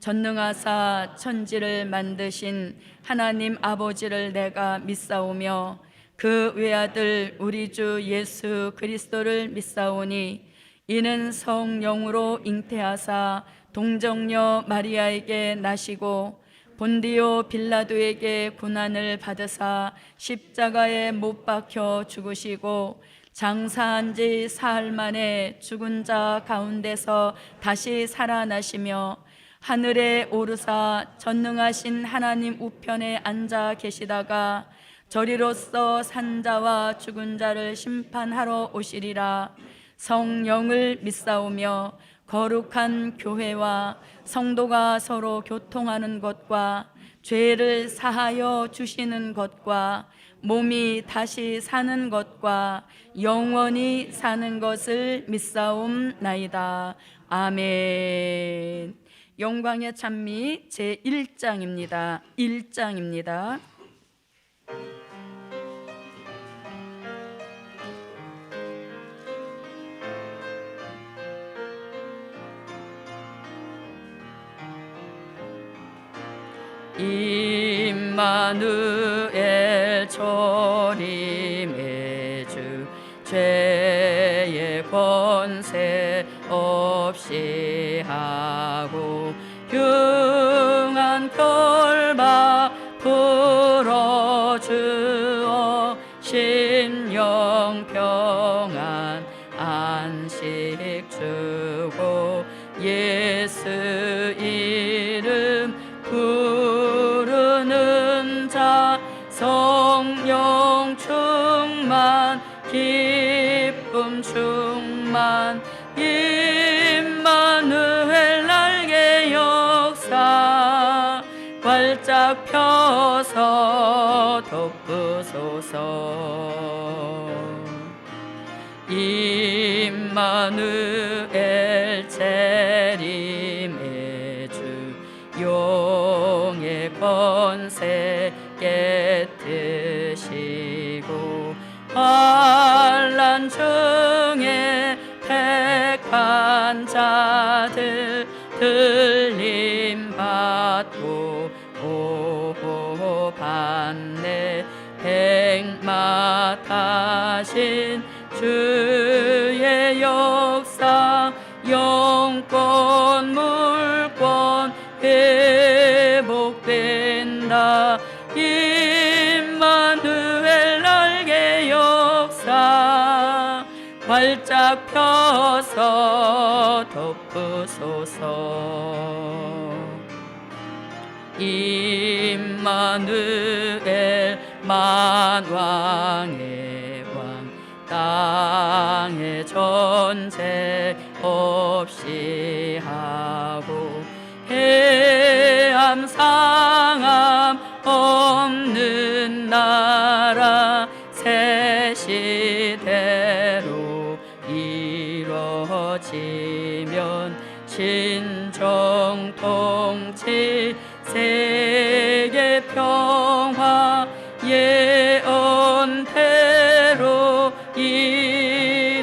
전능하사 천지를 만드신 하나님 아버지를 내가 믿사오며 그 외아들 우리 주 예수 그리스도를 믿사오니 이는 성령으로 잉태하사 동정녀 마리아에게 나시고 본디오 빌라도에게 고난을 받으사 십자가에 못 박혀 죽으시고 장사한 지 사흘 만에 죽은 자 가운데서 다시 살아나시며 하늘에 오르사 전능하신 하나님 우편에 앉아 계시다가 저리로서 산자와 죽은 자를 심판하러 오시리라. 성령을 믿사오며 거룩한 교회와 성도가 서로 교통하는 것과 죄를 사하여 주시는 것과 몸이 다시 사는 것과 영원히 사는 것을 믿사옵나이다. 아멘. 영광의 찬미 제1장입니다. 1장입니다. 임마누엘 조림의 주 죄의 권세 없이 하고 흉한 결박 풀어주어 심령 평안 안식 주고 예수 이름 부르는 자 성령 충만 기쁨 충만 임마누엘 날개 역사 활짝 펴서 덮으소서. 임마누엘 재림의 주 용의 권세 깨뜨시고 환난 중에 택한 자들 들림 받고 오호 받네. 백마타신 주의 역사 영권 물권 회복된다. 임마누엘 날개 역사 활짝 펴서 덮으소서. 임마누엘 만왕의 왕 땅의 전쟁 없이 하고 해암 상함 없는 나라 새 시대로 이뤄지면 신정 통치 세계 평화 예언대로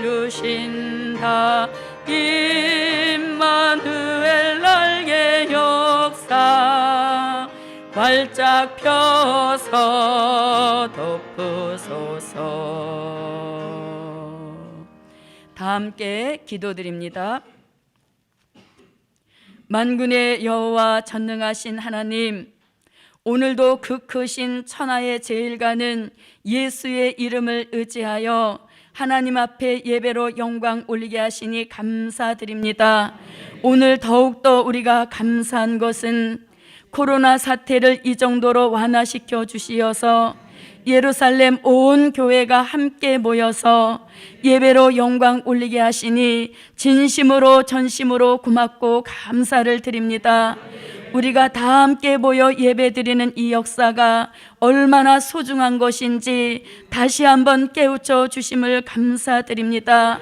이루신다. 임마누엘 날개 역사 활짝 펴서 덮으소서. 다 함께 기도드립니다. 만군의 여호와 전능하신 하나님, 오늘도 그 크신 천하의 제일가는 예수의 이름을 의지하여 하나님 앞에 예배로 영광 올리게 하시니 감사드립니다. 오늘 더욱더 우리가 감사한 것은 코로나 사태를 이 정도로 완화시켜 주시어서 예루살렘 온 교회가 함께 모여서 예배로 영광 올리게 하시니 진심으로 전심으로 고맙고 감사를 드립니다. 우리가 다 함께 모여 예배드리는 이 역사가 얼마나 소중한 것인지 다시 한번 깨우쳐 주심을 감사드립니다.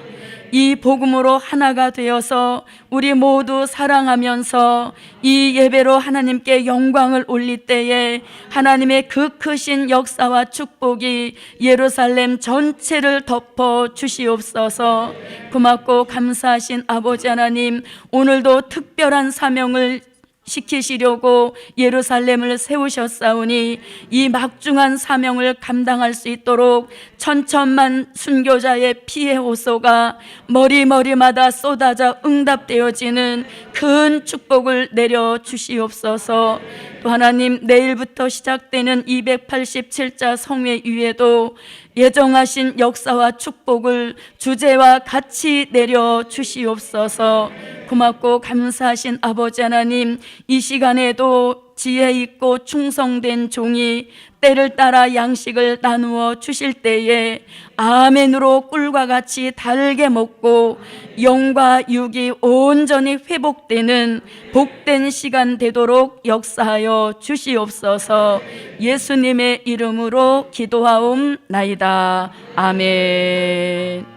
이 복음으로 하나가 되어서 우리 모두 사랑하면서 이 예배로 하나님께 영광을 올릴 때에 하나님의 그 크신 역사와 축복이 예루살렘 전체를 덮어 주시옵소서. 고맙고 감사하신 아버지 하나님, 오늘도 특별한 사명을 시키시려고 예루살렘을 세우셨사오니 이 막중한 사명을 감당할 수 있도록 천천만 순교자의 피의 호소가 머리마다 쏟아져 응답되어지는 큰 축복을 내려 주시옵소서. 또 하나님, 내일부터 시작되는 287자 성회 위에도 예정하신 역사와 축복을 주제와 같이 내려 주시옵소서. 고맙고 감사하신 아버지 하나님, 이 시간에도 지혜 있고 충성된 종이 때를 따라 양식을 나누어 주실 때에 아멘으로 꿀과 같이 달게 먹고 영과 육이 온전히 회복되는 복된 시간 되도록 역사하여 주시옵소서. 예수님의 이름으로 기도하옵나이다. 아멘.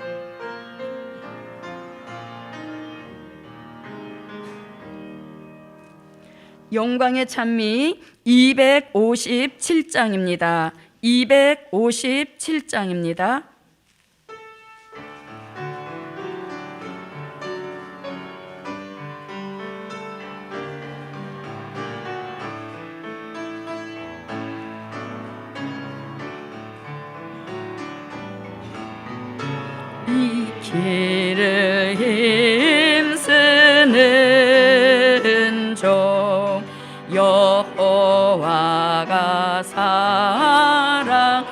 영광의 찬미 257장입니다. 257장입니다. 이 길을 힘쓰는 종 여호와가 사랑하네.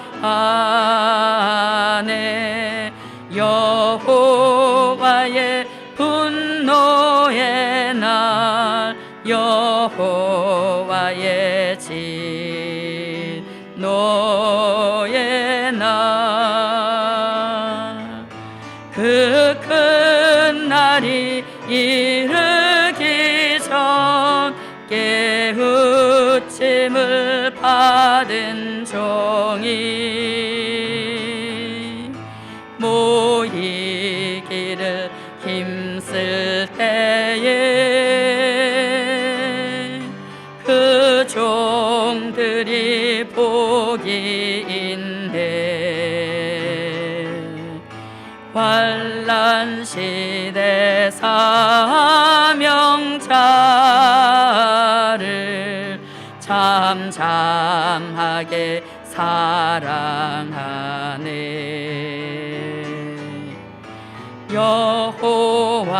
여호와의 분노의 날, 여호와의 진노의 날, 그 큰 날이 이르기 전 깨우침을 받은 종이 모이기를 힘쓸 때에 그 종들이 복이 있네. 환난 시대 사명자를 잠잠하게 사랑하네. 여호와를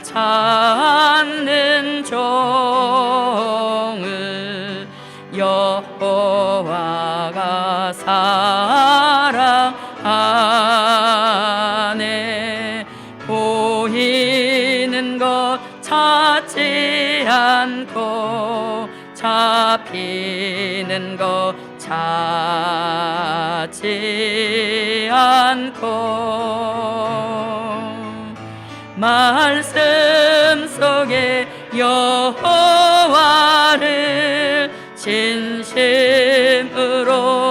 찾는 종을 여호와가 사랑하네. 보이는 것 찾지 않고 잡히는 것 찾지 않고 말씀 속에 여호와를 진심으로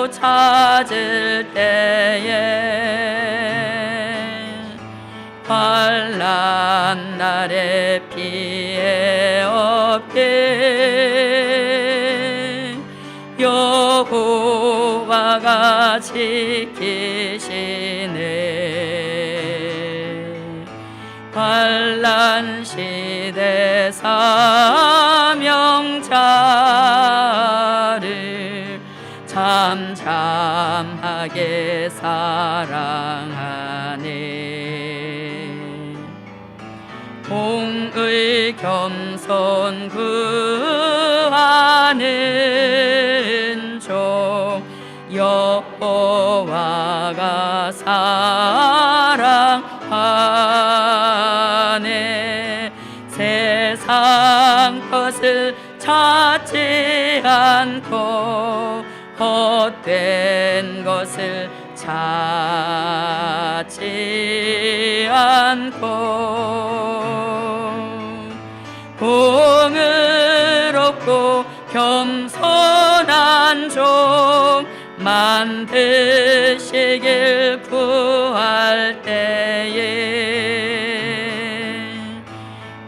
찾을 때에 환난 날에 피해 없게 여호와가 지키시네. 환난 시대 사명자를 잠잠하게 사랑하네. 공의 겸손 구하는 종 여호와가 사랑하네. 세상 것을 찾지 않고 헛된 것을 찾지 않고 공의롭고 겸손한 종 만드시길 구할 때에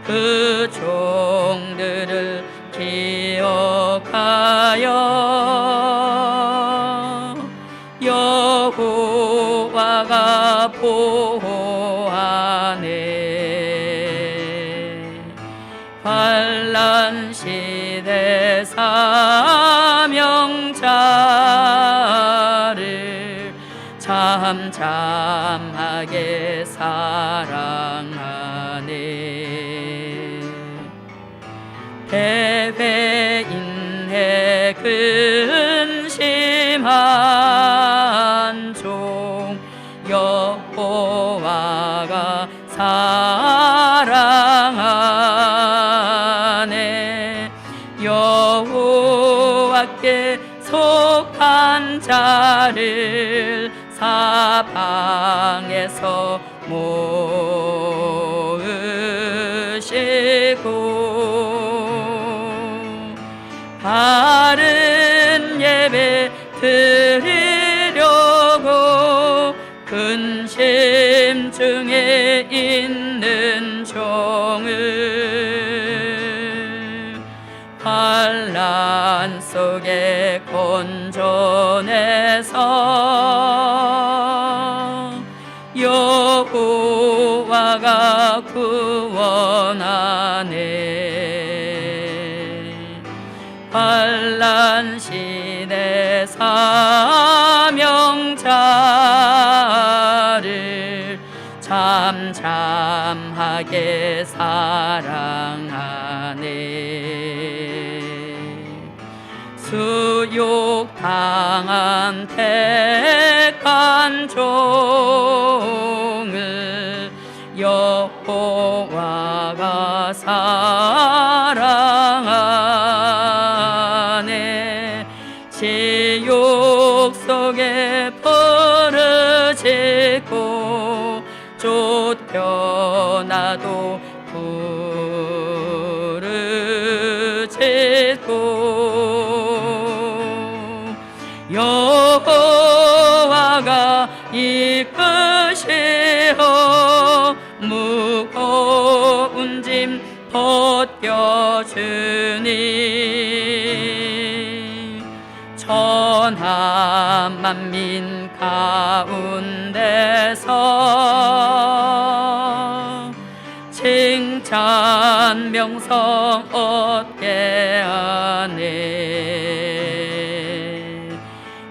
그 종들을 기억하여 여호와가 보호하네. 환난 환란 시대 사명자를 잠잠하게 사랑하네. 대회인의 근심한 종 여호와가 사랑하네. 여호와께 속한 자를 사방에서 모으시고 바른 예배 드리려고 근심 중에 있는 종을 환난 속에 건져내서 여호와가 구원하네. 환난 시대 사명자를 잠잠하게 사랑하네. 수욕당한 택한 종을 여호와가 사랑하네. 지옥 속에 부르짖고 쫓겨나도 부르짖고 여호와가 이끄시어 무거운 짐 벗겨주니 천한 만민 가운데서 칭찬 명성 얻게 하네.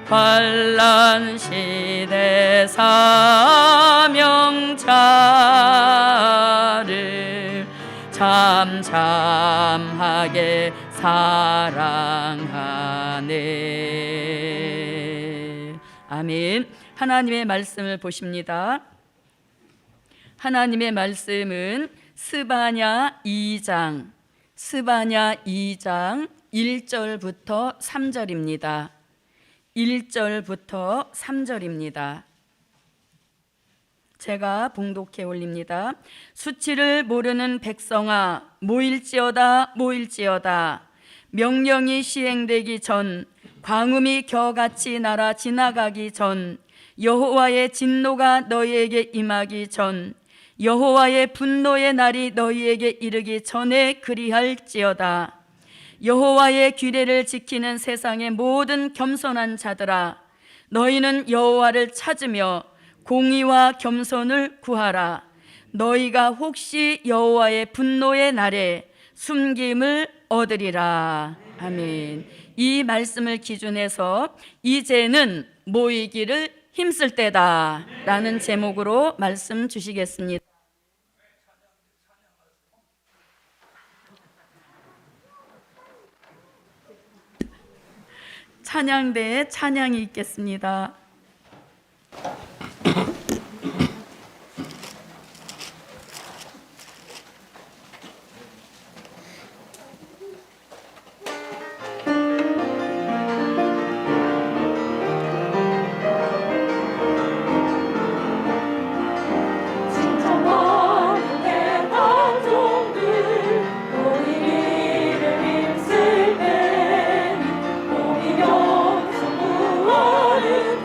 환난 시대 사명자를 잠잠하게 사랑하네. 아멘. 하나님의 말씀을 보십니다. 하나님의 말씀은 스바냐 2장 1절부터 3절입니다. 1절부터 3절입니다. 제가 봉독해 올립니다. 수치를 모르는 백성아 모일지어다 모일지어다. 명령이 시행되기 전, 광음이 겨같이 날아 지나가기 전, 여호와의 진노가 너희에게 임하기 전, 여호와의 분노의 날이 너희에게 이르기 전에 그리할지어다. 여호와의 규례를 지키는 세상의 모든 겸손한 자들아, 너희는 여호와를 찾으며 공의와 겸손을 구하라. 너희가 혹시 여호와의 분노의 날에 숨김을 얻으리라. 아멘. 이 말씀을 기준해서 이제는 모이기를 힘쓸 때다 라는 제목으로 말씀 주시겠습니다. 찬양대에 찬양이 있겠습니다.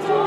또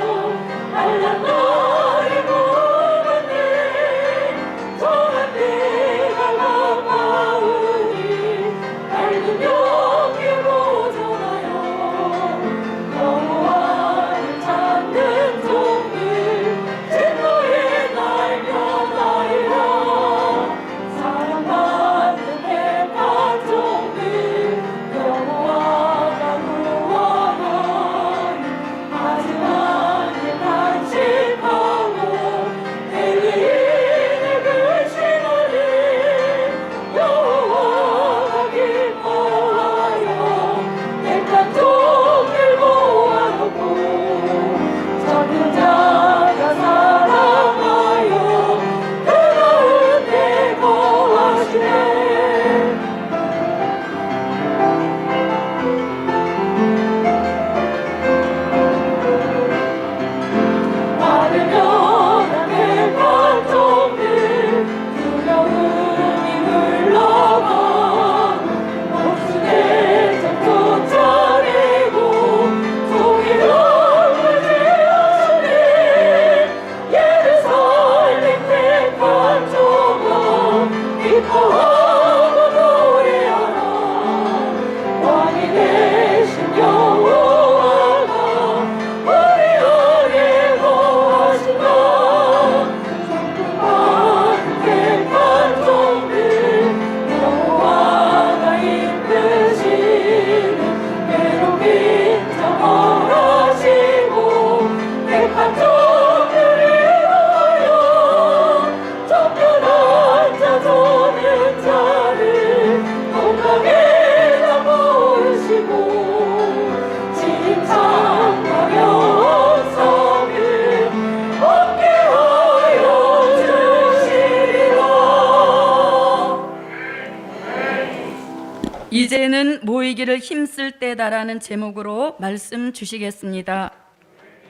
이제는 모이기를 힘쓸 때다라는 제목으로 말씀 주시겠습니다.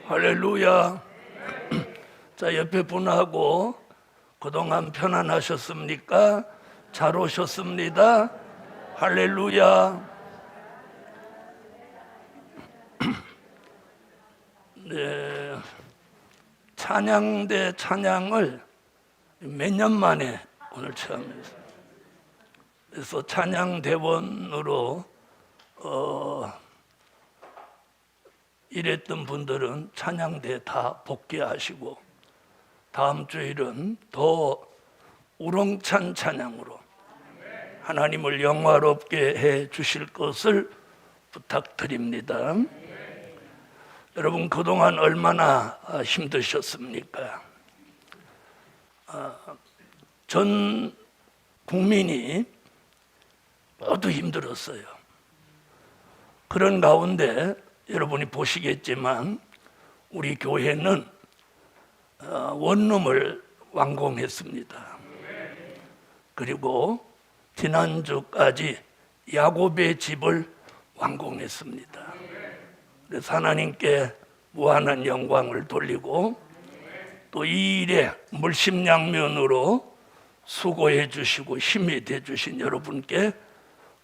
할렐루야. 자, 옆에 분하고 그동안 편안하셨습니까? 잘 오셨습니다. 할렐루야. 네, 찬양대 찬양을 몇 년 만에 오늘 처음 했어요. 그래서 찬양대원으로 일했던 분들은 찬양대 다 복귀하시고 다음 주일은 더 우렁찬 찬양으로 하나님을 영화롭게 해 주실 것을 부탁드립니다. 여러분, 그동안 얼마나 힘드셨습니까? 전 국민이 모두 힘들었어요. 그런 가운데 여러분이 보시겠지만 우리 교회는 원룸을 완공했습니다. 그리고 지난주까지 야곱의 집을 완공했습니다. 그래서 하나님께 무한한 영광을 돌리고 또 이 일에 물심양면으로 수고해 주시고 힘이 돼 주신 여러분께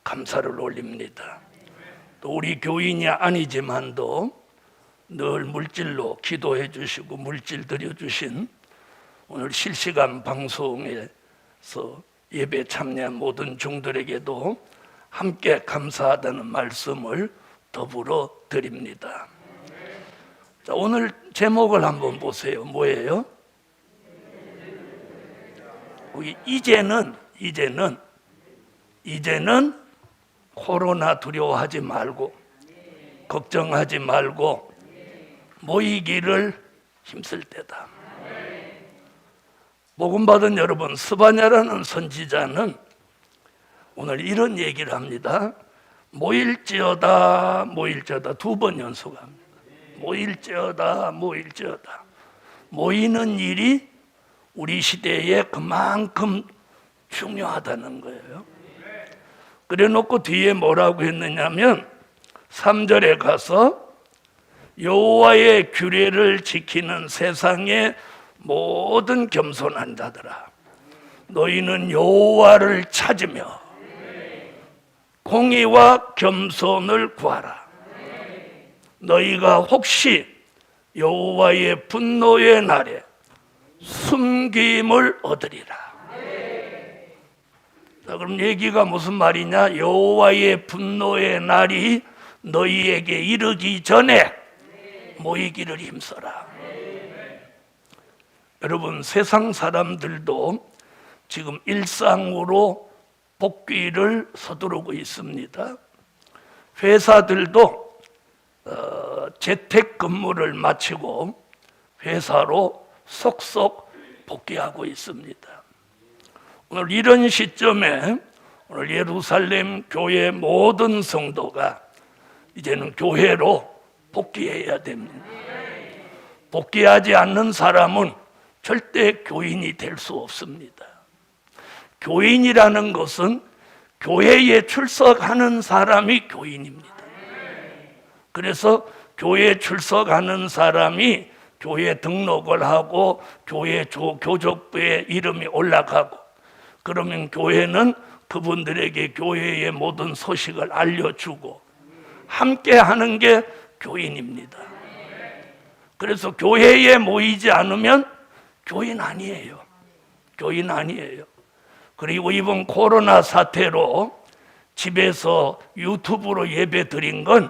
감사를 올립니다. 또 우리 교인이 아니지만도 늘 물질로 기도해 주시고 물질 드려 주신 오늘 실시간 방송에서 예배 참여한 모든 종들에게도 함께 감사하다는 말씀을 더불어 드립니다. 자, 오늘 제목을 한번 보세요. 뭐예요? 이제는 코로나 두려워하지 말고 걱정하지 말고 모이기를 힘쓸 때다. 복음 받은 여러분, 스바냐라는 선지자는 오늘 이런 얘기를 합니다. 모일지어다 두 번 연속합니다. 모일지어다. 모이는 일이 우리 시대에 그만큼 중요하다는 거예요. 그래 놓고 뒤에 뭐라고 했느냐면 3절에 가서 여호와의 규례를 지키는 세상의 모든 겸손한 자들아, 너희는 여호와를 찾으며 공의와 겸손을 구하라. 너희가 혹시 여호와의 분노의 날에 숨김을 얻으리라. 자, 그럼 얘기가 무슨 말이냐? 여호와의 분노의 날이 너희에게 이르기 전에 모이기를 힘써라. 여러분, 세상 사람들도 지금 일상으로 복귀를 서두르고 있습니다. 회사들도 재택근무를 마치고 회사로 속속 복귀하고 있습니다. 오늘 이런 시점에 오늘 예루살렘 교회 모든 성도가 이제는 교회로 복귀해야 됩니다. 복귀하지 않는 사람은 절대 교인이 될 수 없습니다. 교인이라는 것은 교회에 출석하는 사람이 교인입니다. 그래서 교회에 출석하는 사람이 교회 등록을 하고 교회 교족부에 이름이 올라가고, 그러면 교회는 그분들에게 교회의 모든 소식을 알려주고 함께 하는 게 교인입니다. 그래서 교회에 모이지 않으면 교인 아니에요. 교인 아니에요. 그리고 이번 코로나 사태로 집에서 유튜브로 예배 드린 건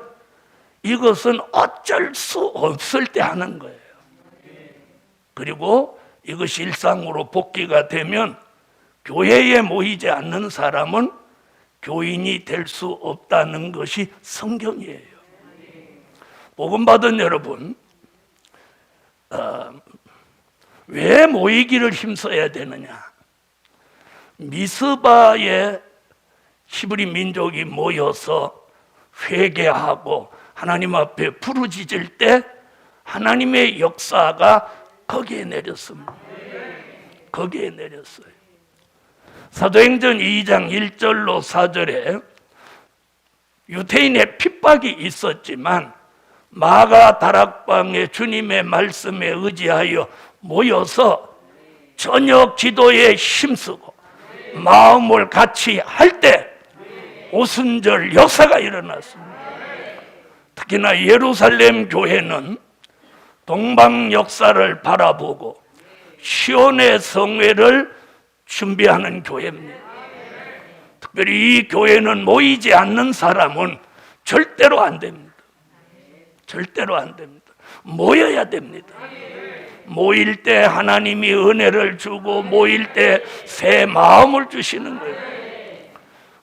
이것은 어쩔 수 없을 때 하는 거예요. 그리고 이것이 일상으로 복귀가 되면 교회에 모이지 않는 사람은 교인이 될 수 없다는 것이 성경이에요. 복음 받은 여러분, 왜 모이기를 힘써야 되느냐? 미스바에 히브리 민족이 모여서 회개하고 하나님 앞에 부르짖을 때 하나님의 역사가 거기에 내렸습니다. 거기에 내렸어요. 사도행전 2장 1절로 4절에 유대인의 핍박이 있었지만 마가 다락방에 주님의 말씀에 의지하여 모여서 저녁 기도에 힘쓰고 마음을 같이 할 때 오순절 역사가 일어났습니다. 특히나 예루살렘 교회는 동방 역사를 바라보고 시온의 성회를 준비하는 교회입니다. 특별히 이 교회는 모이지 않는 사람은 절대로 안 됩니다. 절대로 안 됩니다. 모여야 됩니다. 모일 때 하나님이 은혜를 주고 모일 때 새 마음을 주시는 거예요.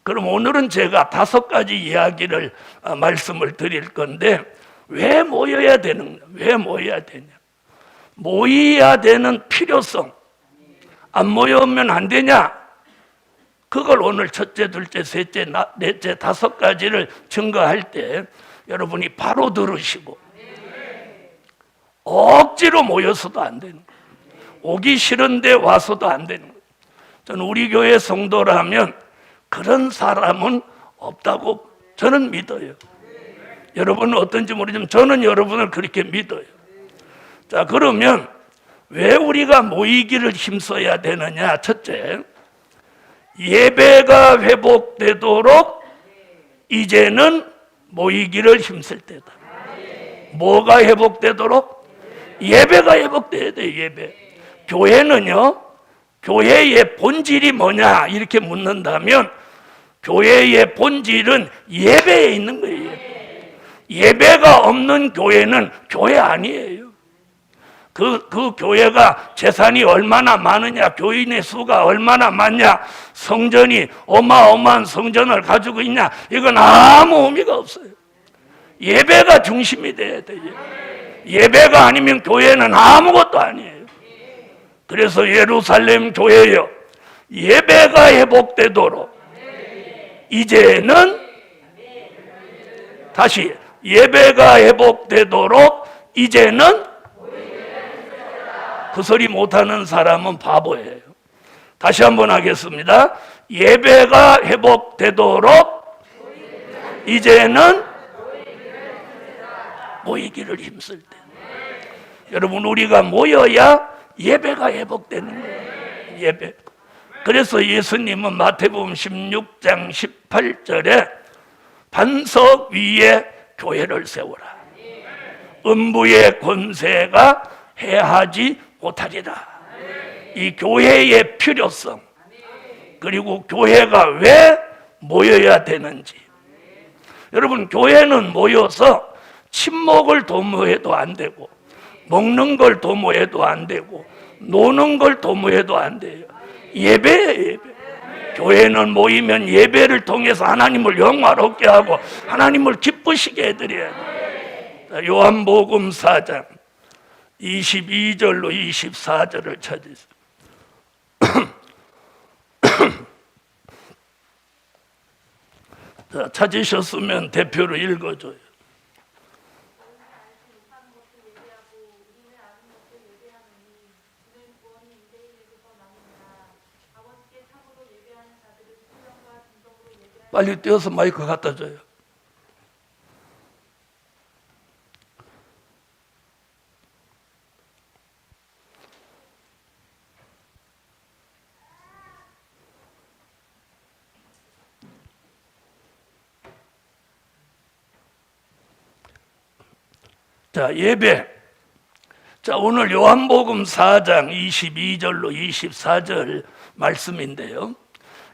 그럼 오늘은 제가 5가지 이야기를 말씀을 드릴 건데 왜 모여야 되는가? 왜 모여야 되냐? 모여야 되는 필요성. 안 모여오면 안 되냐? 그걸 오늘 첫째, 둘째, 셋째, 넷째, 5가지를 증거할 때 여러분이 바로 들으시고 억지로 모여서도 안 되는 거예요. 오기 싫은데 와서도 안 되는 거예요. 저는 우리 교회 성도라면 그런 사람은 없다고 저는 믿어요. 여러분은 어떤지 모르지만 저는 여러분을 그렇게 믿어요. 자, 그러면 왜 우리가 모이기를 힘써야 되느냐? 첫째, 예배가 회복되도록 이제는 모이기를 힘쓸 때다. 뭐가 회복되도록? 예배가 회복돼야 돼요. 예배. 교회는요, 교회의 본질이 뭐냐 이렇게 묻는다면 교회의 본질은 예배에 있는 거예요. 예배가 없는 교회는 교회 아니에요. 그 교회가 재산이 얼마나 많으냐, 교인의 수가 얼마나 많냐, 성전이 어마어마한 성전을 가지고 있냐, 이건 아무 의미가 없어요. 예배가 중심이 돼야 돼요. 예배가 아니면 교회는 아무것도 아니에요. 그래서 예루살렘 교회요, 예배가 회복되도록 이제는 다시 예배가 회복되도록 이제는 그 소리 못하는 사람은 바보예요. 다시 한번 하겠습니다. 예배가 회복되도록 이제는 모이기를 힘쓸 때. 여러분, 우리가 모여야 예배가 회복되는 거예요. 예배. 그래서 예수님은 마태복음 16장 18절에 반석 위에 교회를 세우라. 음부의 권세가 해하지 못하리라. 이 교회의 필요성, 그리고 교회가 왜 모여야 되는지. 여러분, 교회는 모여서 친목을 도모해도 안 되고, 먹는 걸 도모해도 안 되고, 노는 걸 도모해도 안 돼요. 예배예요, 예배. 교회는 모이면 예배를 통해서 하나님을 영화롭게 하고 하나님을 기쁘시게 해드려야 돼요. 요한복음 4장 22절로 24절을 찾으세요. 자, 찾으셨으면 대표로 읽어줘요. 빨리 뛰어서 마이크 갖다 줘요. 자, 예배. 자, 오늘 요한복음 4장 22절로 24절 말씀인데요.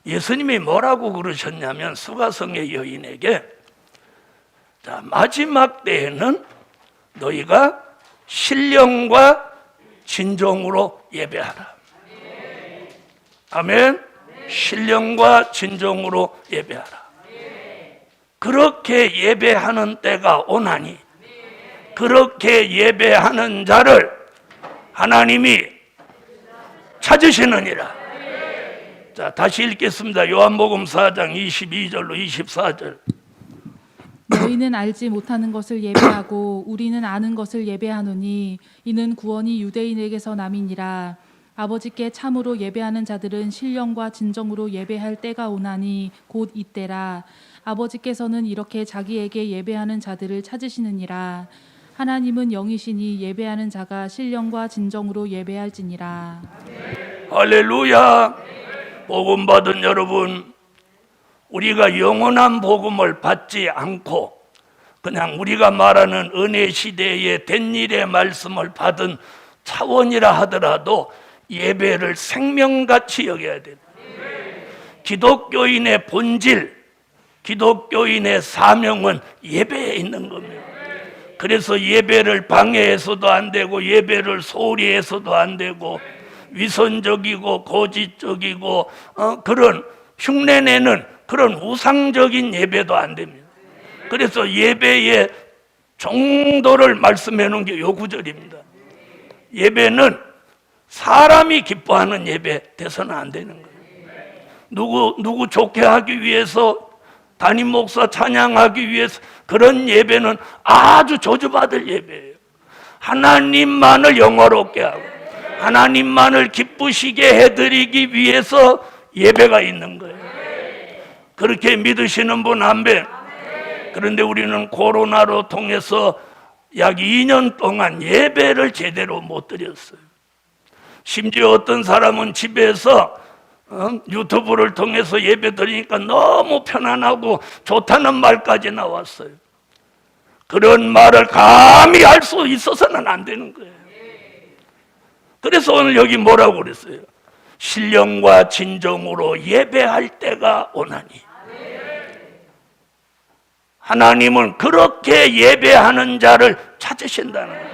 예수님이 뭐라고 그러셨냐면 수가성의 여인에게, 자, 마지막 때에는 너희가 신령과 진정으로 예배하라. 아멘. 신령과 진정으로 예배하라. 그렇게 예배하는 때가 오나니 그렇게 예배하는 자를 하나님이 찾으시느니라. 자, 다시 읽겠습니다. 요한복음 4장 22절로 24절. 너희는 알지 못하는 것을 예배하고 우리는 아는 것을 예배하노니 이는 구원이 유대인에게서 남이니라. 아버지께 참으로 예배하는 자들은 신령과 진정으로 예배할 때가 오나니 곧 이때라. 아버지께서는 이렇게 자기에게 예배하는 자들을 찾으시느니라. 하나님은 영이시니 예배하는 자가 신령과 진정으로 예배할지니라. 할렐루야. 복음 받은 여러분, 우리가 영원한 복음을 받지 않고 그냥 우리가 말하는 은혜 시대의 된 일의 말씀을 받은 차원이라 하더라도 예배를 생명같이 여겨야 됩니다. 기독교인의 본질, 기독교인의 사명은 예배에 있는 겁니다. 그래서 예배를 방해해서도 안 되고 예배를 소홀히 해서도 안 되고 위선적이고 고지적이고 그런 흉내내는 그런 우상적인 예배도 안 됩니다. 그래서 예배의 정도를 말씀해 놓은 게 요 구절입니다. 예배는 사람이 기뻐하는 예배 돼서는 안 되는 거예요. 누구 좋게 하기 위해서, 담임 목사 찬양하기 위해서, 그런 예배는 아주 저주받을 예배예요. 하나님만을 영화롭게 하고 하나님만을 기쁘시게 해드리기 위해서 예배가 있는 거예요. 그렇게 믿으시는 분 아멘. 그런데 우리는 코로나로 통해서 약 2년 동안 예배를 제대로 못 드렸어요. 심지어 어떤 사람은 집에서 유튜브를 통해서 예배 드리니까 너무 편안하고 좋다는 말까지 나왔어요. 그런 말을 감히 할 수 있어서는 안 되는 거예요. 그래서 오늘 여기 뭐라고 그랬어요? 신령과 진정으로 예배할 때가 오나니. 하나님은 그렇게 예배하는 자를 찾으신다는 거예요.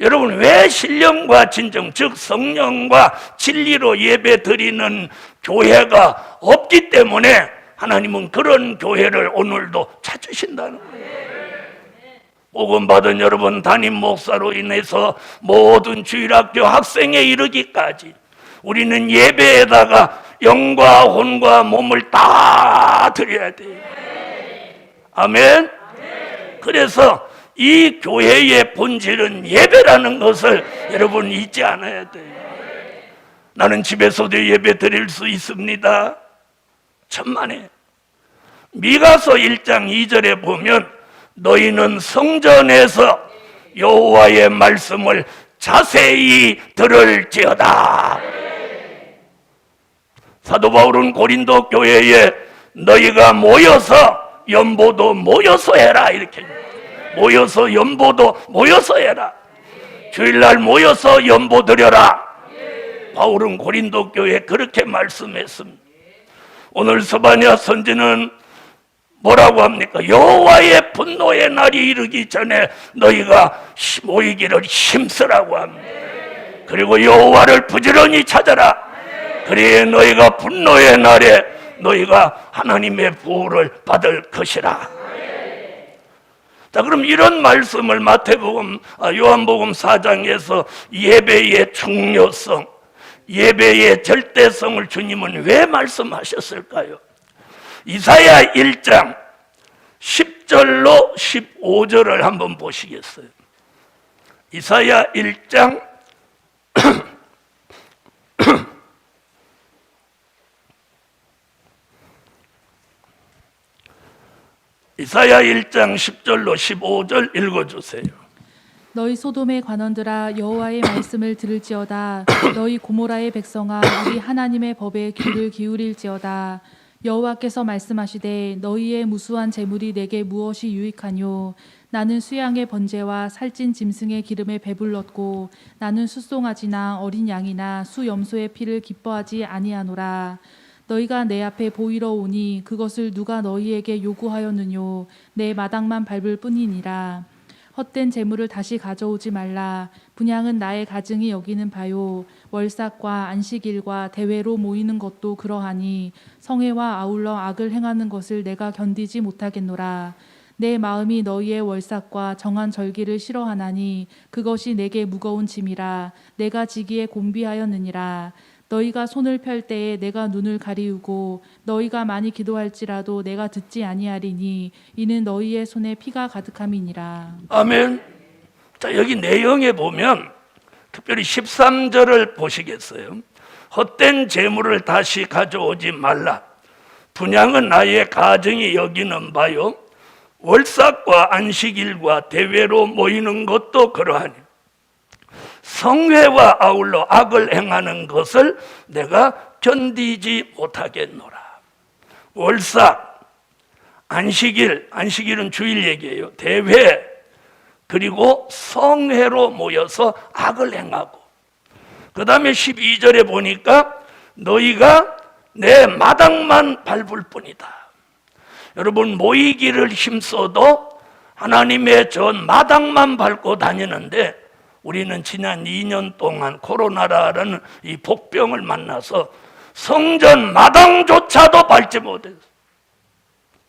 여러분, 왜 신령과 진정, 즉 성령과 진리로 예배 드리는 교회가 없기 때문에 하나님은 그런 교회를 오늘도 찾으신다는 거예요. 복음 받은 여러분, 담임 목사로 인해서 모든 주일학교 학생에 이르기까지 우리는 예배에다가 영과 혼과 몸을 다 드려야 돼요. 아멘. 그래서 이 교회의 본질은 예배라는 것을 여러분 잊지 않아야 돼요. 나는 집에서도 예배 드릴 수 있습니다. 천만에. 미가서 1장 2절에 보면 너희는 성전에서 여호와의 말씀을 자세히 들을지어다. 사도 바울은 고린도 교회에 너희가 모여서 연보도 모여서 해라 이렇게, 모여서 연보도 모여서 해라, 주일날 모여서 연보 드려라. 바울은 고린도 교회에 그렇게 말씀했습니다. 오늘 스바냐 선지는 뭐라고 합니까? 여호와의 분노의 날이 이르기 전에 너희가 모이기를 힘쓰라고 합니다. 그리고 여호와를 부지런히 찾아라. 그래야 너희가 분노의 날에 너희가 하나님의 보호를 받을 것이라. 자, 그럼 이런 말씀을 요한복음 4장에서 예배의 중요성, 예배의 절대성을 주님은 왜 말씀하셨을까요? 이사야 1장 10절로 15절을 한번 보시겠어요? 이사야 1장 이사야 1장 10절로 15절 읽어주세요. 너희 소돔의 관원들아 여호와의 말씀을 들을지어다. 너희 고모라의 백성아 우리 하나님의 법에 귀를 기울일지어다. 여호와께서 말씀하시되 너희의 무수한 재물이 내게 무엇이 유익하뇨? 나는 수양의 번제와 살찐 짐승의 기름에 배불렀고 나는 숫송아지나 어린 양이나 수염소의 피를 기뻐하지 아니하노라. 너희가 내 앞에 보이러 오니 그것을 누가 너희에게 요구하였느뇨? 내 마당만 밟을 뿐이니라. 헛된 재물을 다시 가져오지 말라. 분향은 나의 가증이 여기는 바요. 월삭과 안식일과 대회로 모이는 것도 그러하니 성회와 아울러 악을 행하는 것을 내가 견디지 못하겠노라. 내 마음이 너희의 월삭과 정한 절기를 싫어하나니 그것이 내게 무거운 짐이라. 내가 지기에 곤비하였느니라. 너희가 손을 펼 때에 내가 눈을 가리우고 너희가 많이 기도할지라도 내가 듣지 아니하리니 이는 너희의 손에 피가 가득함이니라. 아멘. 자, 여기 내용에 보면 특별히 13절을 보시겠어요? 헛된 재물을 다시 가져오지 말라. 분향은 나의 가정이 여기는 바요 월삭과 안식일과 대회로 모이는 것도 그러하니 성회와 아울러 악을 행하는 것을 내가 견디지 못하겠노라. 월삭, 안식일은 주일 얘기예요. 대회, 그리고 성회로 모여서 악을 행하고, 그 다음에 12절에 보니까 너희가 내 마당만 밟을 뿐이다. 여러분, 모이기를 힘써도 하나님의 전 마당만 밟고 다니는데 우리는 지난 2년 동안 코로나라는 이 복병을 만나서 성전 마당조차도 밟지 못했어.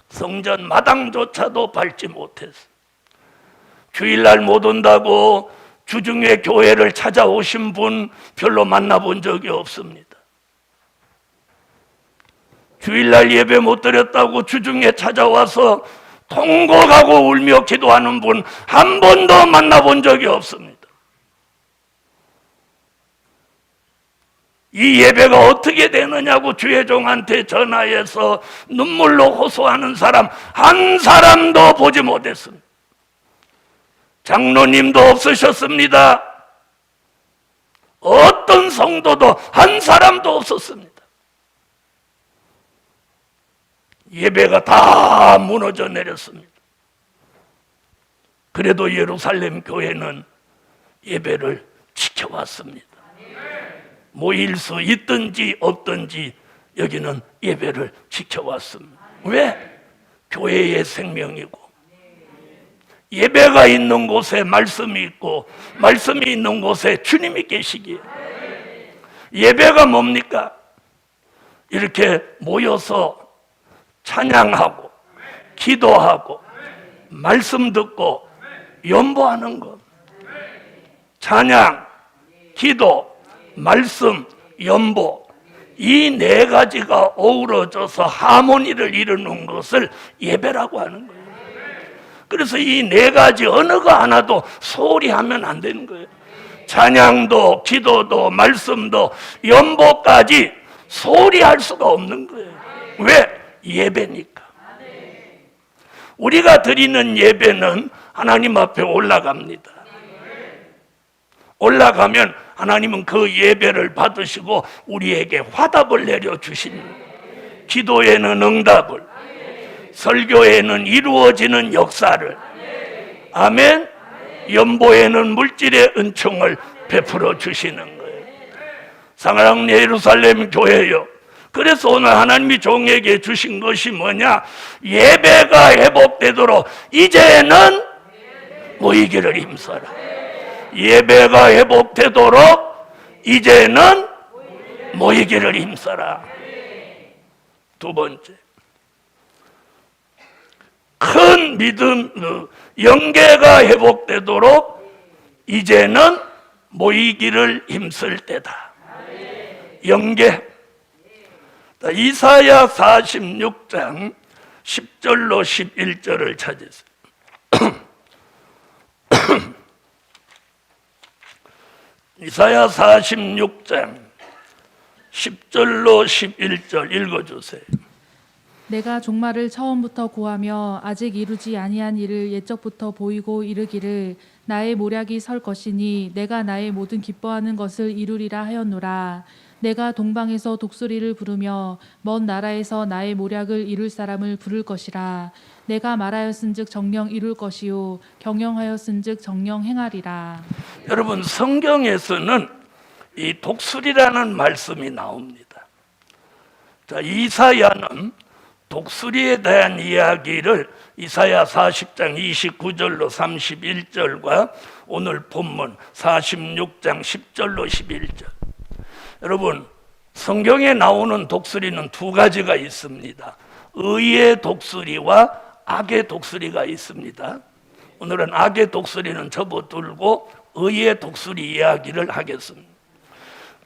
성전 마당조차도 밟지 못했어. 주일날 못 온다고 주중에 교회를 찾아오신 분 별로 만나본 적이 없습니다. 주일날 예배 못 드렸다고 주중에 찾아와서 통곡하고 울며 기도하는 분 한 번도 만나본 적이 없습니다. 이 예배가 어떻게 되느냐고 주회종한테 전화해서 눈물로 호소하는 사람 한 사람도 보지 못했습니다. 장로님도 없으셨습니다. 어떤 성도도 한 사람도 없었습니다. 예배가 다 무너져 내렸습니다. 그래도 예루살렘 교회는 예배를 지켜왔습니다. 모일 수 있든지 없든지 여기는 예배를 지켜왔습니다. 왜? 교회의 생명이고 예배가 있는 곳에 말씀이 있고 말씀이 있는 곳에 주님이 계시기에. 예배가 뭡니까? 이렇게 모여서 찬양하고 기도하고 말씀 듣고 연보하는 것. 찬양, 기도, 말씀, 연보, 이 네 가지가 어우러져서 하모니를 이루는 것을 예배라고 하는 거예요. 그래서 이 네 가지 어느 거 하나도 소홀히 하면 안 되는 거예요. 찬양도 기도도 말씀도 연보까지 소홀히 할 수가 없는 거예요. 왜? 예배니까. 우리가 드리는 예배는 하나님 앞에 올라갑니다. 올라가면 하나님은 그 예배를 받으시고 우리에게 화답을 내려주십니다. 기도에는 응답을, 설교에는 이루어지는 역사를, 아멘. 연보에는 물질의 은총을 베풀어 주시는 거예요. 사랑하는 예루살렘 교회요, 그래서 오늘 하나님이 종에게 주신 것이 뭐냐? 예배가 회복되도록 이제는 모이기를 힘써라. 예배가 회복되도록 이제는 모이기를 힘써라. 두 번째, 큰 믿음, 영계가 회복되도록 이제는 모이기를 힘쓸 때다. 영계. 이사야 46장 10절로 11절을 찾으세요. 이사야 46장 10절로 11절 읽어주세요. 내가 종말을 처음부터 고하며 아직 이루지 아니한 일을 옛적부터 보이고 이르기를 나의 모략이 설 것이니 내가 나의 모든 기뻐하는 것을 이루리라 하였노라. 내가 동방에서 독수리를 부르며 먼 나라에서 나의 모략을 이룰 사람을 부를 것이라. 내가 말하였은즉 정령 이룰 것이요 경영하였은즉 정령 행하리라. 여러분, 성경에서는 이 독수리라는 말씀이 나옵니다. 자, 이사야는 독수리에 대한 이야기를 이사야 40장 29절로 31절과 오늘 본문 46장 10절로 11절. 여러분, 성경에 나오는 독수리는 두 가지가 있습니다. 의의 독수리와 악의 독수리가 있습니다. 오늘은 악의 독수리는 접어들고 의의 독수리 이야기를 하겠습니다.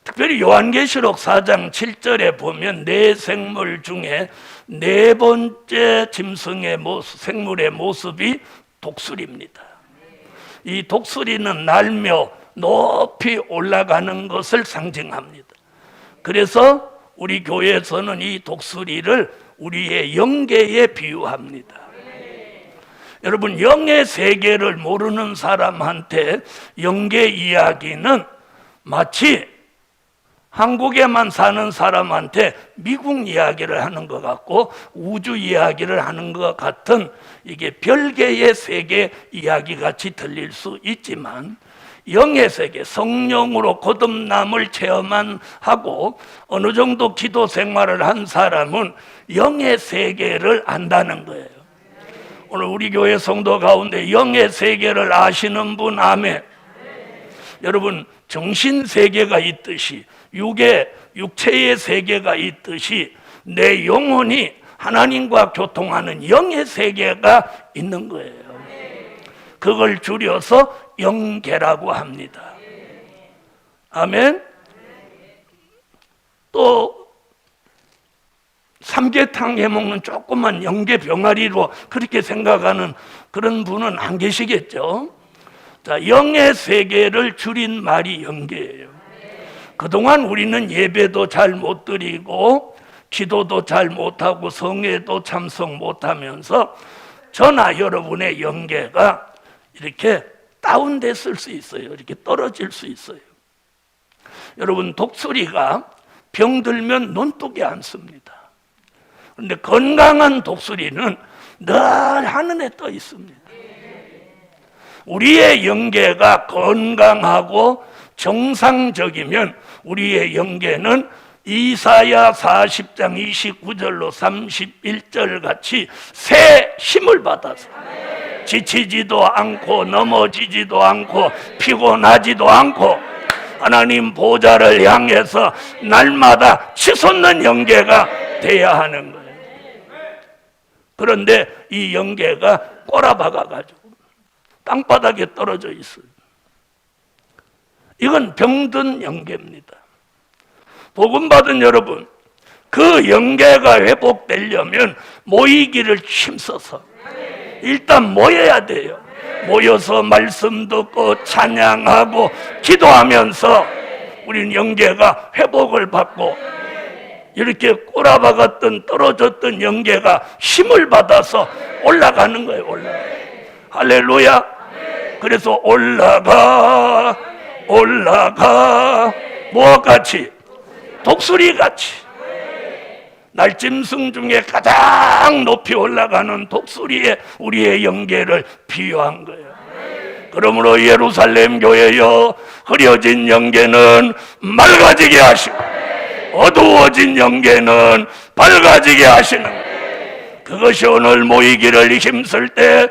특별히 요한계시록 4장 7절에 보면 네 생물 중에 네 번째 짐승의 모습, 생물의 모습이 독수리입니다. 이 독수리는 날며 높이 올라가는 것을 상징합니다. 그래서 우리 교회에서는 이 독수리를 우리의 영계에 비유합니다. 여러분, 영의 세계를 모르는 사람한테 영계 이야기는 마치 한국에만 사는 사람한테 미국 이야기를 하는 것 같고 우주 이야기를 하는 것 같은 이게 별개의 세계 이야기 같이 들릴 수 있지만, 영의 세계, 성령으로 거듭남을 체험하고 어느 정도 기도 생활을 한 사람은 영의 세계를 안다는 거예요. 오늘 우리 교회 성도 가운데 영의 세계를 아시는 분, 아멘. 여러분, 정신 세계가 있듯이, 육체의 세계가 있듯이 내 영혼이 하나님과 교통하는 영의 세계가 있는 거예요. 그걸 줄여서 영계라고 합니다. 아멘. 또 삼계탕 해먹는 조그만 영계 병아리로 그렇게 생각하는 그런 분은 안 계시겠죠. 자, 영의 세계를 줄인 말이 영계예요. 그동안 우리는 예배도 잘 못 드리고 기도도 잘 못하고 성회도 참석 못하면서 저나 여러분의 영계가 이렇게 다운됐을 수 있어요. 이렇게 떨어질 수 있어요. 여러분, 독수리가 병들면 논둑이 않습니다. 그런데 건강한 독수리는 늘 하늘에 떠 있습니다. 우리의 영계가 건강하고 정상적이면 우리의 영계는 이사야 40장 29절로 31절 같이 새 힘을 받아서 지치지도 않고 넘어지지도 않고 피곤하지도 않고 하나님 보좌를 향해서 날마다 치솟는 영계가 돼야 하는 거예요. 그런데 이 영계가 꼬라박아가지고 땅바닥에 떨어져 있어요. 이건 병든 영계입니다. 복음 받은 여러분, 그 영계가 회복되려면 모이기를 힘써서 일단 모여야 돼요. 모여서 말씀 듣고 찬양하고 기도하면서 우리는 영계가 회복을 받고, 이렇게 꼬라박았던 떨어졌던 영계가 힘을 받아서 올라가는 거예요. 올라가. 할렐루야. 그래서 올라가 뭐와 같이? 독수리 같이. 날짐승 중에 가장 높이 올라가는 독수리에 우리의 영계를 비유한 거예요. 그러므로 예루살렘 교회여, 흐려진 영계는 맑아지게 하시고 어두워진 영계는 밝아지게 하시는 거예요. 그것이 오늘 모이기를 힘쓸 때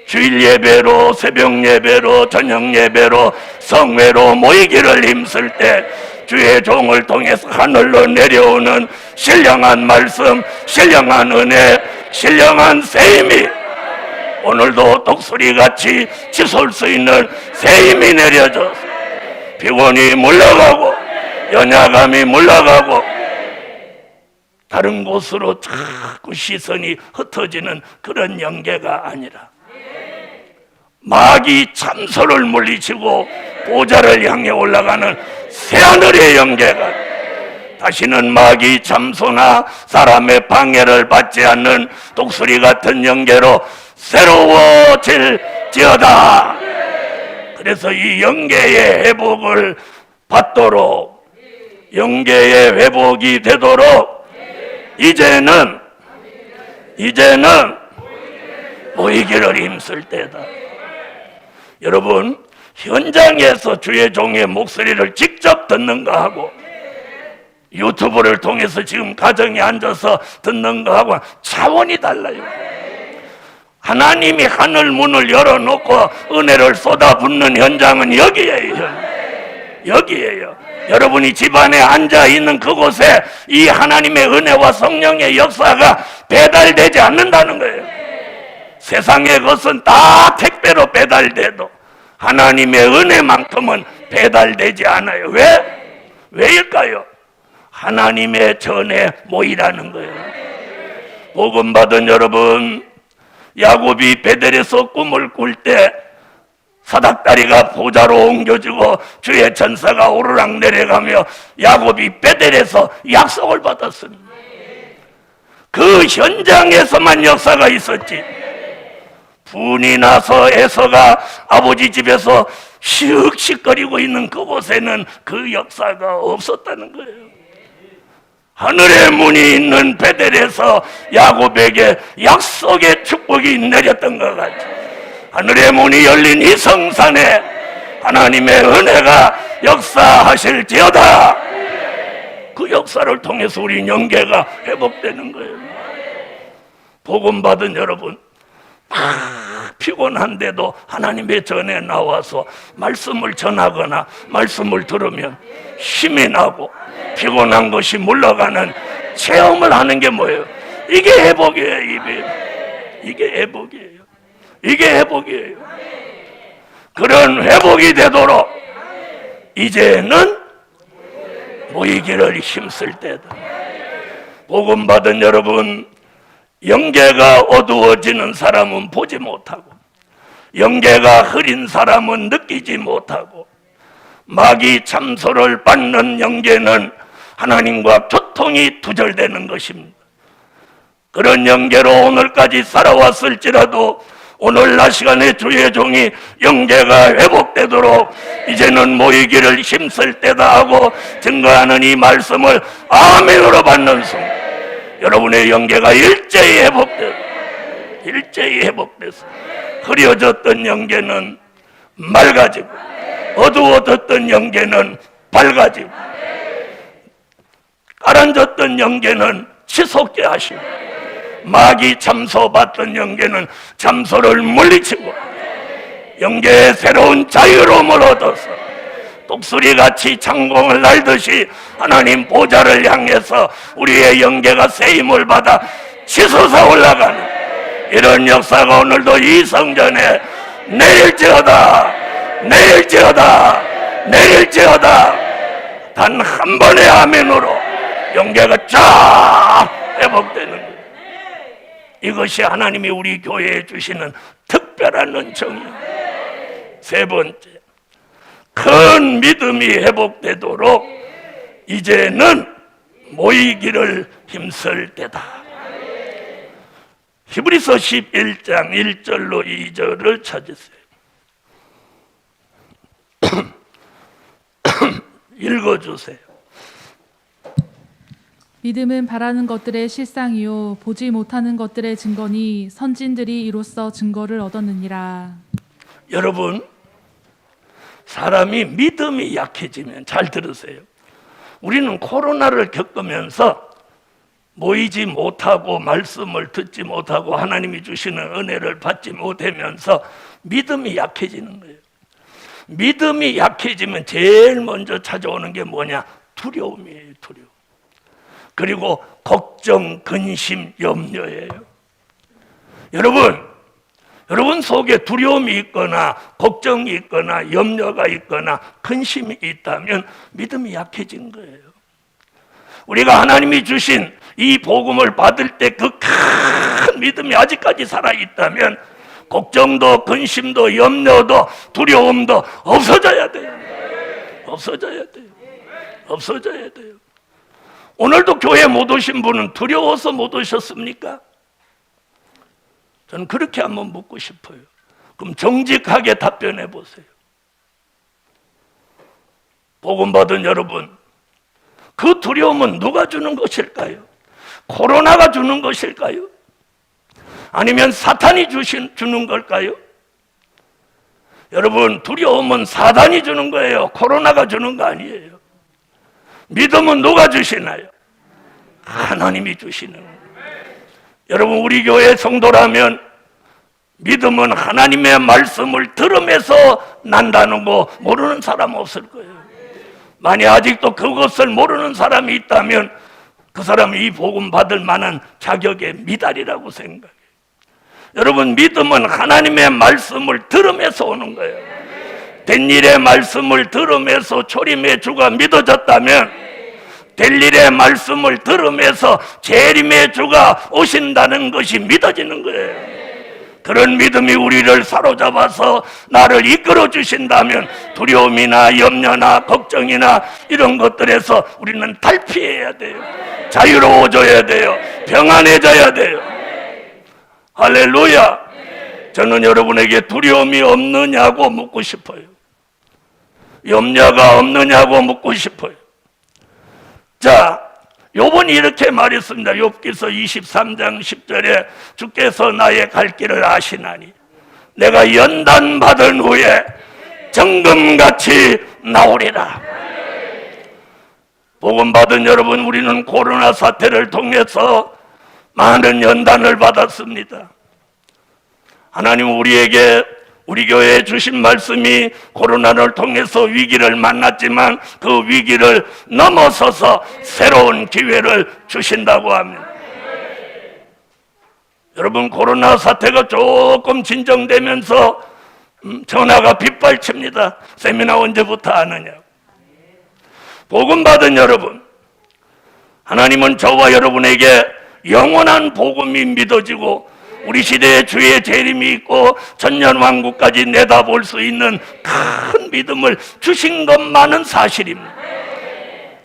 주일 예배로, 새벽 예배로, 저녁 예배로, 성회로 모이기를 힘쓸 때 주의 종을 통해서 하늘로 내려오는 신령한 말씀, 신령한 은혜, 신령한 새 힘이 오늘도 독수리같이 치솟을 수 있는 새 힘이 내려져서 피곤이 물러가고 연약함이 물러가고 다른 곳으로 자꾸 시선이 흩어지는 그런 영계가 아니라 마귀 참소를 물리치고 보좌를 향해 올라가는 새하늘의 영계가, 다시는 마귀 참소나 사람의 방해를 받지 않는 독수리 같은 영계로 새로워질지어다. 그래서 이 영계의 회복을 받도록, 영계의 회복이 되도록 이제는 모이기를 힘쓸 때다. 여러분, 현장에서 주의 종의 목소리를 직접 듣는가 하고 유튜브를 통해서 지금 가정에 앉아서 듣는가 하고 차원이 달라요. 하나님이 하늘 문을 열어놓고 은혜를 쏟아붓는 현장은 여기에요. 여러분이 집안에 앉아있는 그곳에 이 하나님의 은혜와 성령의 역사가 배달되지 않는다는 거예요. 세상의 것은 다 택배로 배달돼도 하나님의 은혜만큼은 배달되지 않아요. 왜일까요? 하나님의 전에 모이라는 거예요. 복음 받은 여러분, 야곱이 베델에서 꿈을 꿀 때 사닥다리가 보좌로 옮겨지고 주의 천사가 오르락 내려가며 야곱이 베델에서 약속을 받았습니다. 그 현장에서만 역사가 있었지. 분이 나서 에서가 아버지 집에서 씩씩거리고 있는 그곳에는 그 역사가 없었다는 거예요. 하늘의 문이 있는 베델에서 야곱에게 약속의 축복이 내렸던 것 같이, 하늘의 문이 열린 이 성산에 하나님의 은혜가 역사하실지어다. 그 역사를 통해서 우리 영계가 회복되는 거예요. 복음 받은 여러분, 피곤한데도 하나님의 전에 나와서 말씀을 전하거나 말씀을 들으면 힘이 나고 피곤한 것이 물러가는 체험을 하는 게 뭐예요? 이게 회복이에요. 이게 회복이에요. 이게 회복이에요. 그런 회복이 되도록 이제는 모이기를 힘쓸 때다. 복음 받은 여러분, 영계가 어두워지는 사람은 보지 못하고, 영계가 흐린 사람은 느끼지 못하고, 마귀 참소를 받는 영계는 하나님과 교통이 두절되는 것입니다. 그런 영계로 오늘까지 살아왔을지라도 오늘날 시간에 주의 종이 영계가 회복되도록 이제는 모이기를 힘쓸 때다 하고 증거하는 이 말씀을 아멘으로 받는 순간 여러분의 영계가 일제히 회복돼서 흐려졌던 영계는 맑아지고 어두워졌던 영계는 밝아지고 가라앉았던 영계는 치솟게 하시고 마귀 참소 받던 영계는 참소를 물리치고 영계의 새로운 자유로움을 얻어서 독수리같이 창공을 날듯이 하나님 보좌를 향해서 우리의 영계가 세임을 받아 치솟아 올라가는 이런 역사가 오늘도 이 성전에 내릴지어다. 단 한 번의 아멘으로 영계가 쫙 회복되는 거예요. 이것이 하나님이 우리 교회에 주시는 특별한 은총이에요. 세 번째, 큰 믿음이 회복되도록 이제는 모이기를 힘쓸 때다. 히브리서 11장 1절로 2절을 찾으세요. 읽어주세요. 믿음은 바라는 것들의 실상이요 보지 못하는 것들의 증거니 선진들이 이로써 증거를 얻었느니라. 여러분, 사람이 믿음이 약해지면, 잘 들으세요, 우리는 코로나를 겪으면서 모이지 못하고 말씀을 듣지 못하고 하나님이 주시는 은혜를 받지 못하면서 믿음이 약해지는 거예요. 믿음이 약해지면 제일 먼저 찾아오는 게 뭐냐? 두려움이에요. 두려움. 그리고 걱정, 근심, 염려예요. 여러분 속에 두려움이 있거나 걱정이 있거나 염려가 있거나 근심이 있다면 믿음이 약해진 거예요. 우리가 하나님이 주신 이 복음을 받을 때 그 큰 믿음이 아직까지 살아있다면 걱정도 근심도 염려도 두려움도 없어져야 돼요. 없어져야 돼요. 오늘도 교회 못 오신 분은 두려워서 못 오셨습니까? 저는 그렇게 한번 묻고 싶어요. 그럼 정직하게 답변해 보세요. 복음 받은 여러분, 그 두려움은 누가 주는 것일까요? 코로나가 주는 것일까요? 아니면 사탄이 주는 걸까요? 여러분, 두려움은 사탄이 주는 거예요. 코로나가 주는 거 아니에요. 믿음은 누가 주시나요? 하나님이 주시는 거예요. 여러분, 우리 교회 성도라면 믿음은 하나님의 말씀을 들으면서 난다는 거 모르는 사람 없을 거예요. 만약 아직도 그것을 모르는 사람이 있다면 그 사람이 이 복음 받을 만한 자격의 미달이라고 생각해요. 여러분, 믿음은 하나님의 말씀을 들으면서 오는 거예요. 된 일의 말씀을 들으면서 초림의 주가 믿어졌다면 될 일의 말씀을 들으면서 재림의 주가 오신다는 것이 믿어지는 거예요. 그런 믿음이 우리를 사로잡아서 나를 이끌어 주신다면 두려움이나 염려나 걱정이나 이런 것들에서 우리는 탈피해야 돼요. 자유로워져야 돼요. 평안해져야 돼요. 할렐루야. 저는 여러분에게 두려움이 없느냐고 묻고 싶어요. 염려가 없느냐고 묻고 싶어요. 자, 욥은 이렇게 말했습니다. 욥기서 23장 10절에 주께서 나의 갈 길을 아시나니 내가 연단받은 후에 정금같이 나오리라. 복음 받은 여러분, 우리는 코로나 사태를 통해서 많은 연단을 받았습니다. 하나님은 우리에게 우리 교회에 주신 말씀이 코로나를 통해서 위기를 만났지만 그 위기를 넘어서서 새로운 기회를 주신다고 합니다. 여러분, 코로나 사태가 조금 진정되면서 전화가 빗발칩니다. 세미나 언제부터 하느냐고. 복음 받은 여러분, 하나님은 저와 여러분에게 영원한 복음이 믿어지고 우리 시대에 주의 재림이 있고 천년왕국까지 내다볼 수 있는 큰 믿음을 주신 것만은 사실입니다.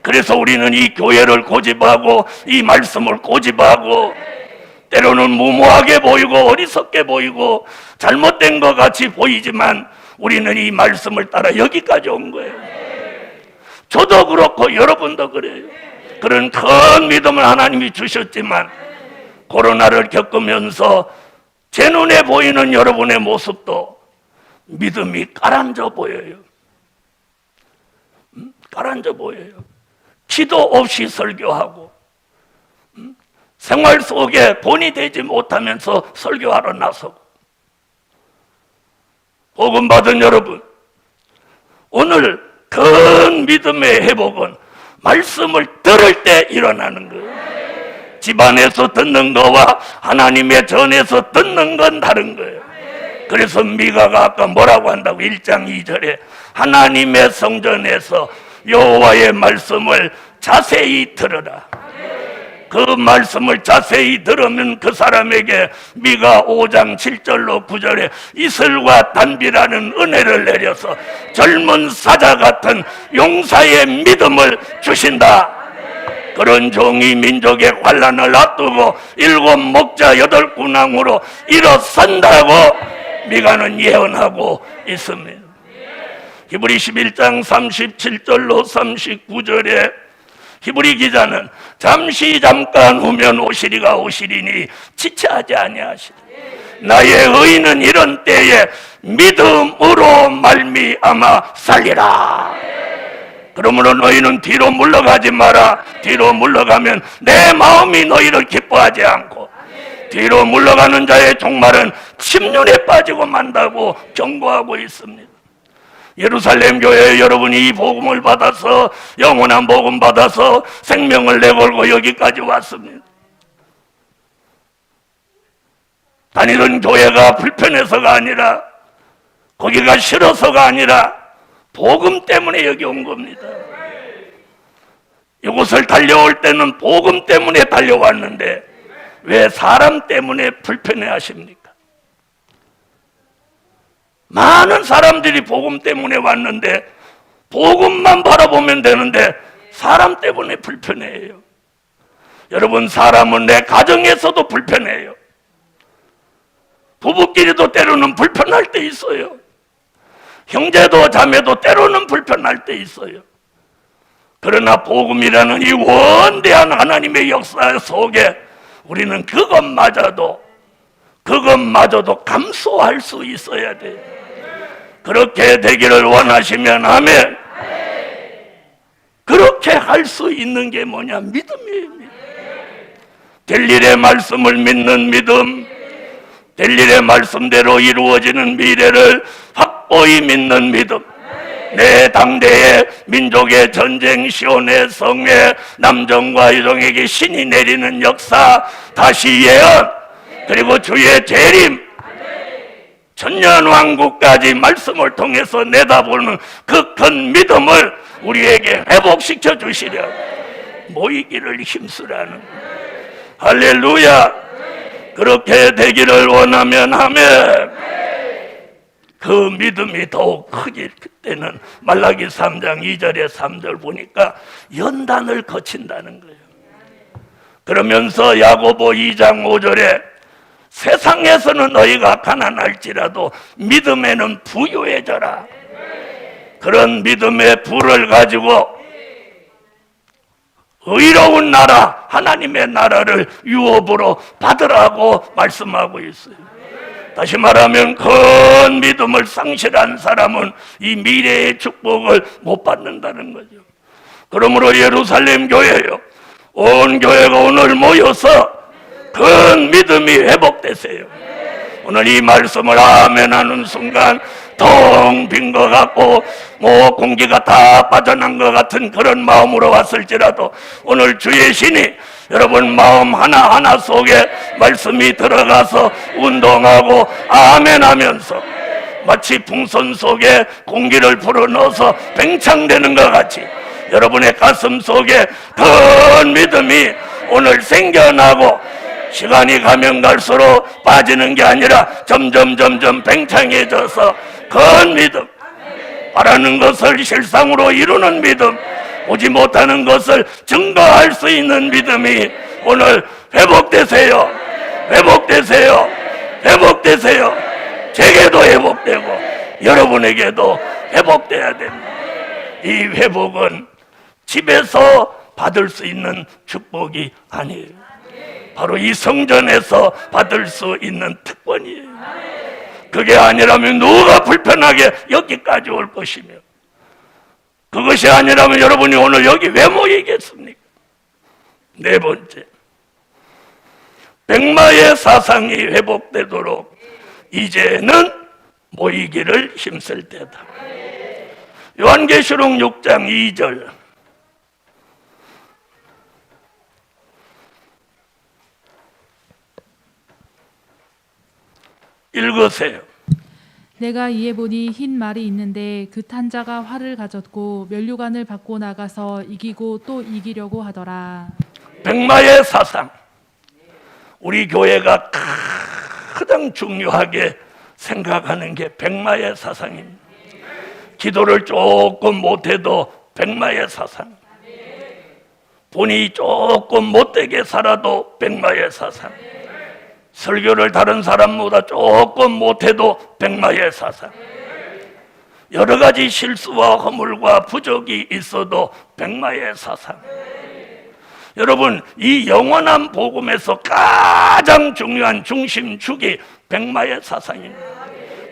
그래서 우리는 이 교회를 고집하고 이 말씀을 고집하고 때로는 무모하게 보이고 어리석게 보이고 잘못된 것 같이 보이지만 우리는 이 말씀을 따라 여기까지 온 거예요. 저도 그렇고 여러분도 그래요. 그런 큰 믿음을 하나님이 주셨지만 코로나를 겪으면서 제 눈에 보이는 여러분의 모습도 믿음이 가라앉아 보여요. 가라앉아 보여요. 기도 없이 설교하고 생활 속에 본이 되지 못하면서 설교하러 나서고. 복음 받은 여러분, 오늘 큰 믿음의 회복은 말씀을 들을 때 일어나는 거예요. 집안에서 듣는 거와 하나님의 전에서 듣는 건 다른 거예요. 그래서 미가가 아까 뭐라고 한다고 1장 2절에 하나님의 성전에서 여호와의 말씀을 자세히 들으라. 그 말씀을 자세히 들으면 그 사람에게 미가 5장 7절로 9절에 이슬과 단비라는 은혜를 내려서 젊은 사자 같은 용사의 믿음을 주신다. 그런 종이 민족의 환난을 앞두고 7 목자 8 군왕으로 일어선다고 미가는 예언하고 있습니다. 히브리 11장 37절로 39절에 히브리 기자는 잠깐 후면 오시리가 오시리니 지체하지 아니하시리. 나의 의인은 이런 때에 믿음으로 말미암아 살리라. 그러므로 너희는 뒤로 물러가지 마라. 뒤로 물러가면 내 마음이 너희를 기뻐하지 않고 뒤로 물러가는 자의 종말은 침륜에 빠지고 만다고 경고하고 있습니다. 예루살렘 교회 여러분이 이 복음을 받아서 영원한 복음 받아서 생명을 내걸고 여기까지 왔습니다. 다니던 교회가 불편해서가 아니라 거기가 싫어서가 아니라 복음 때문에 여기 온 겁니다. 이곳을 달려올 때는 복음 때문에 달려왔는데 왜 사람 때문에 불편해 하십니까? 많은 사람들이 복음 때문에 왔는데 복음만 바라보면 되는데 사람 때문에 불편해해요. 여러분, 사람은 내 가정에서도 불편해요. 부부끼리도 때로는 불편할 때 있어요. 형제도 자매도 때로는 불편할 때 있어요. 그러나 복음이라는 이 원대한 하나님의 역사 속에 우리는 그것마저도 감수할 수 있어야 돼요. 그렇게 되기를 원하시면 아멘. 그렇게 할 수 있는 게 뭐냐? 믿음이에요. 될 일의 말씀을 믿는 믿음, 될 일의 말씀대로 이루어지는 미래를 확고히 믿는 믿음. 내 당대의 민족의 전쟁, 시온의 성회, 남정과 여종에게 신이 내리는 역사, 다시 예언, 그리고 주의 재림, 천년왕국까지 말씀을 통해서 내다보는 그 큰 믿음을 우리에게 회복시켜 주시려 모이기를 힘쓰라는. 할렐루야. 그렇게 되기를 원하면 하면 그 믿음이 더욱 크기. 그때는 말라기 3장 2절에 3절 보니까 연단을 거친다는 거예요. 그러면서 야고보 2장 5절에 세상에서는 너희가 가난할지라도 믿음에는 부유해져라. 그런 믿음의 부를 가지고 의로운 나라, 하나님의 나라를 유업으로 받으라고 말씀하고 있어요. 다시 말하면 큰 믿음을 상실한 사람은 이 미래의 축복을 못 받는다는 거죠. 그러므로 예루살렘 교회요, 온 교회가 오늘 모여서 큰 믿음이 회복되세요. 오늘 이 말씀을 아멘 하는 순간 텅 빈 것 같고 공기가 다 빠져난 것 같은 그런 마음으로 왔을지라도 오늘 주의 신이 여러분 마음 하나하나 속에 말씀이 들어가서 운동하고 아멘 하면서 마치 풍선 속에 공기를 불어넣어서 팽창되는 것 같이 여러분의 가슴 속에 큰 믿음이 오늘 생겨나고 시간이 가면 갈수록 빠지는 게 아니라 점점 팽창해져서 큰 믿음, 바라는 것을 실상으로 이루는 믿음, 오지 못하는 것을 증거할 수 있는 믿음이 오늘 회복되세요. 회복되세요. 회복되세요. 제게도 회복되고 여러분에게도 회복돼야 됩니다. 이 회복은 집에서 받을 수 있는 축복이 아니에요. 바로 이 성전에서 받을 수 있는 특권이에요. 그게 아니라면 누가 불편하게 여기까지 올 것이며, 그것이 아니라면 여러분이 오늘 여기 왜 모이겠습니까? 네 번째, 백마의 사상이 회복되도록 이제는 모이기를 힘쓸 때다. 요한계시록 6장 2절 읽으세요. 내가 이에 보니 흰 말이 있는데 그 탄 자가 활을 가졌고 면류관을 받고 나가서 이기고 또 이기려고 하더라. 백마의 사상, 우리 교회가 가장 중요하게 생각하는 게 백마의 사상입니다. 기도를 조금 못해도 백마의 사상, 본인이 조금 못되게 살아도 백마의 사상, 설교를 다른 사람보다 조금 못해도 백마의 사상, 여러 가지 실수와 허물과 부족이 있어도 백마의 사상. 여러분, 이 영원한 복음에서 가장 중요한 중심축이 백마의 사상입니다.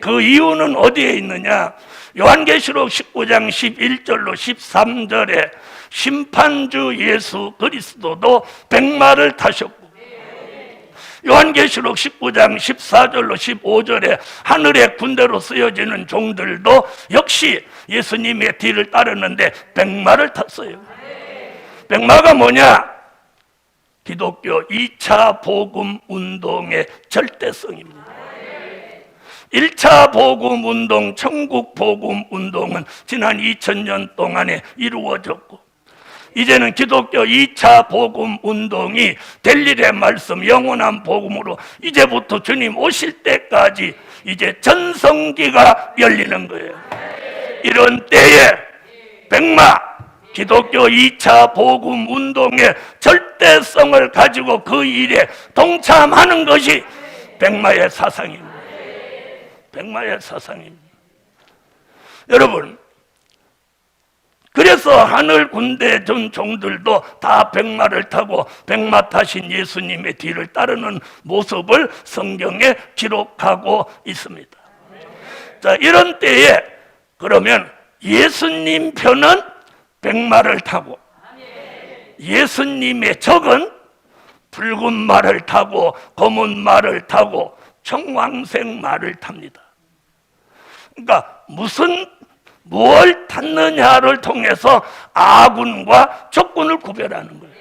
그 이유는 어디에 있느냐? 요한계시록 19장 11절로 13절에 심판주 예수 그리스도도 백마를 타셨고, 요한계시록 19장 14절로 15절에 하늘의 군대로 쓰여지는 종들도 역시 예수님의 뒤를 따르는데 백마를 탔어요. 백마가 뭐냐? 기독교 2차 복음 운동의 절대성입니다. 1차 복음 운동, 천국 복음 운동은 지난 2000년 동안에 이루어졌고, 이제는 기독교 2차 복음 운동이 될 일의 말씀, 영원한 복음으로 이제부터 주님 오실 때까지 이제 전성기가 열리는 거예요. 이런 때에 백마, 기독교 2차 복음 운동의 절대성을 가지고 그 일에 동참하는 것이 백마의 사상입니다. 백마의 사상입니다. 여러분, 그래서 하늘 군대 전 종들도 다 백마를 타고 백마 타신 예수님의 뒤를 따르는 모습을 성경에 기록하고 있습니다. 자, 이런 때에 그러면 예수님 편은 백마를 타고, 예수님의 적은 붉은 말을 타고 검은 말을 타고 청황색 말을 탑니다. 그러니까 무엇을 탔느냐를 통해서 아군과 적군을 구별하는 거예요.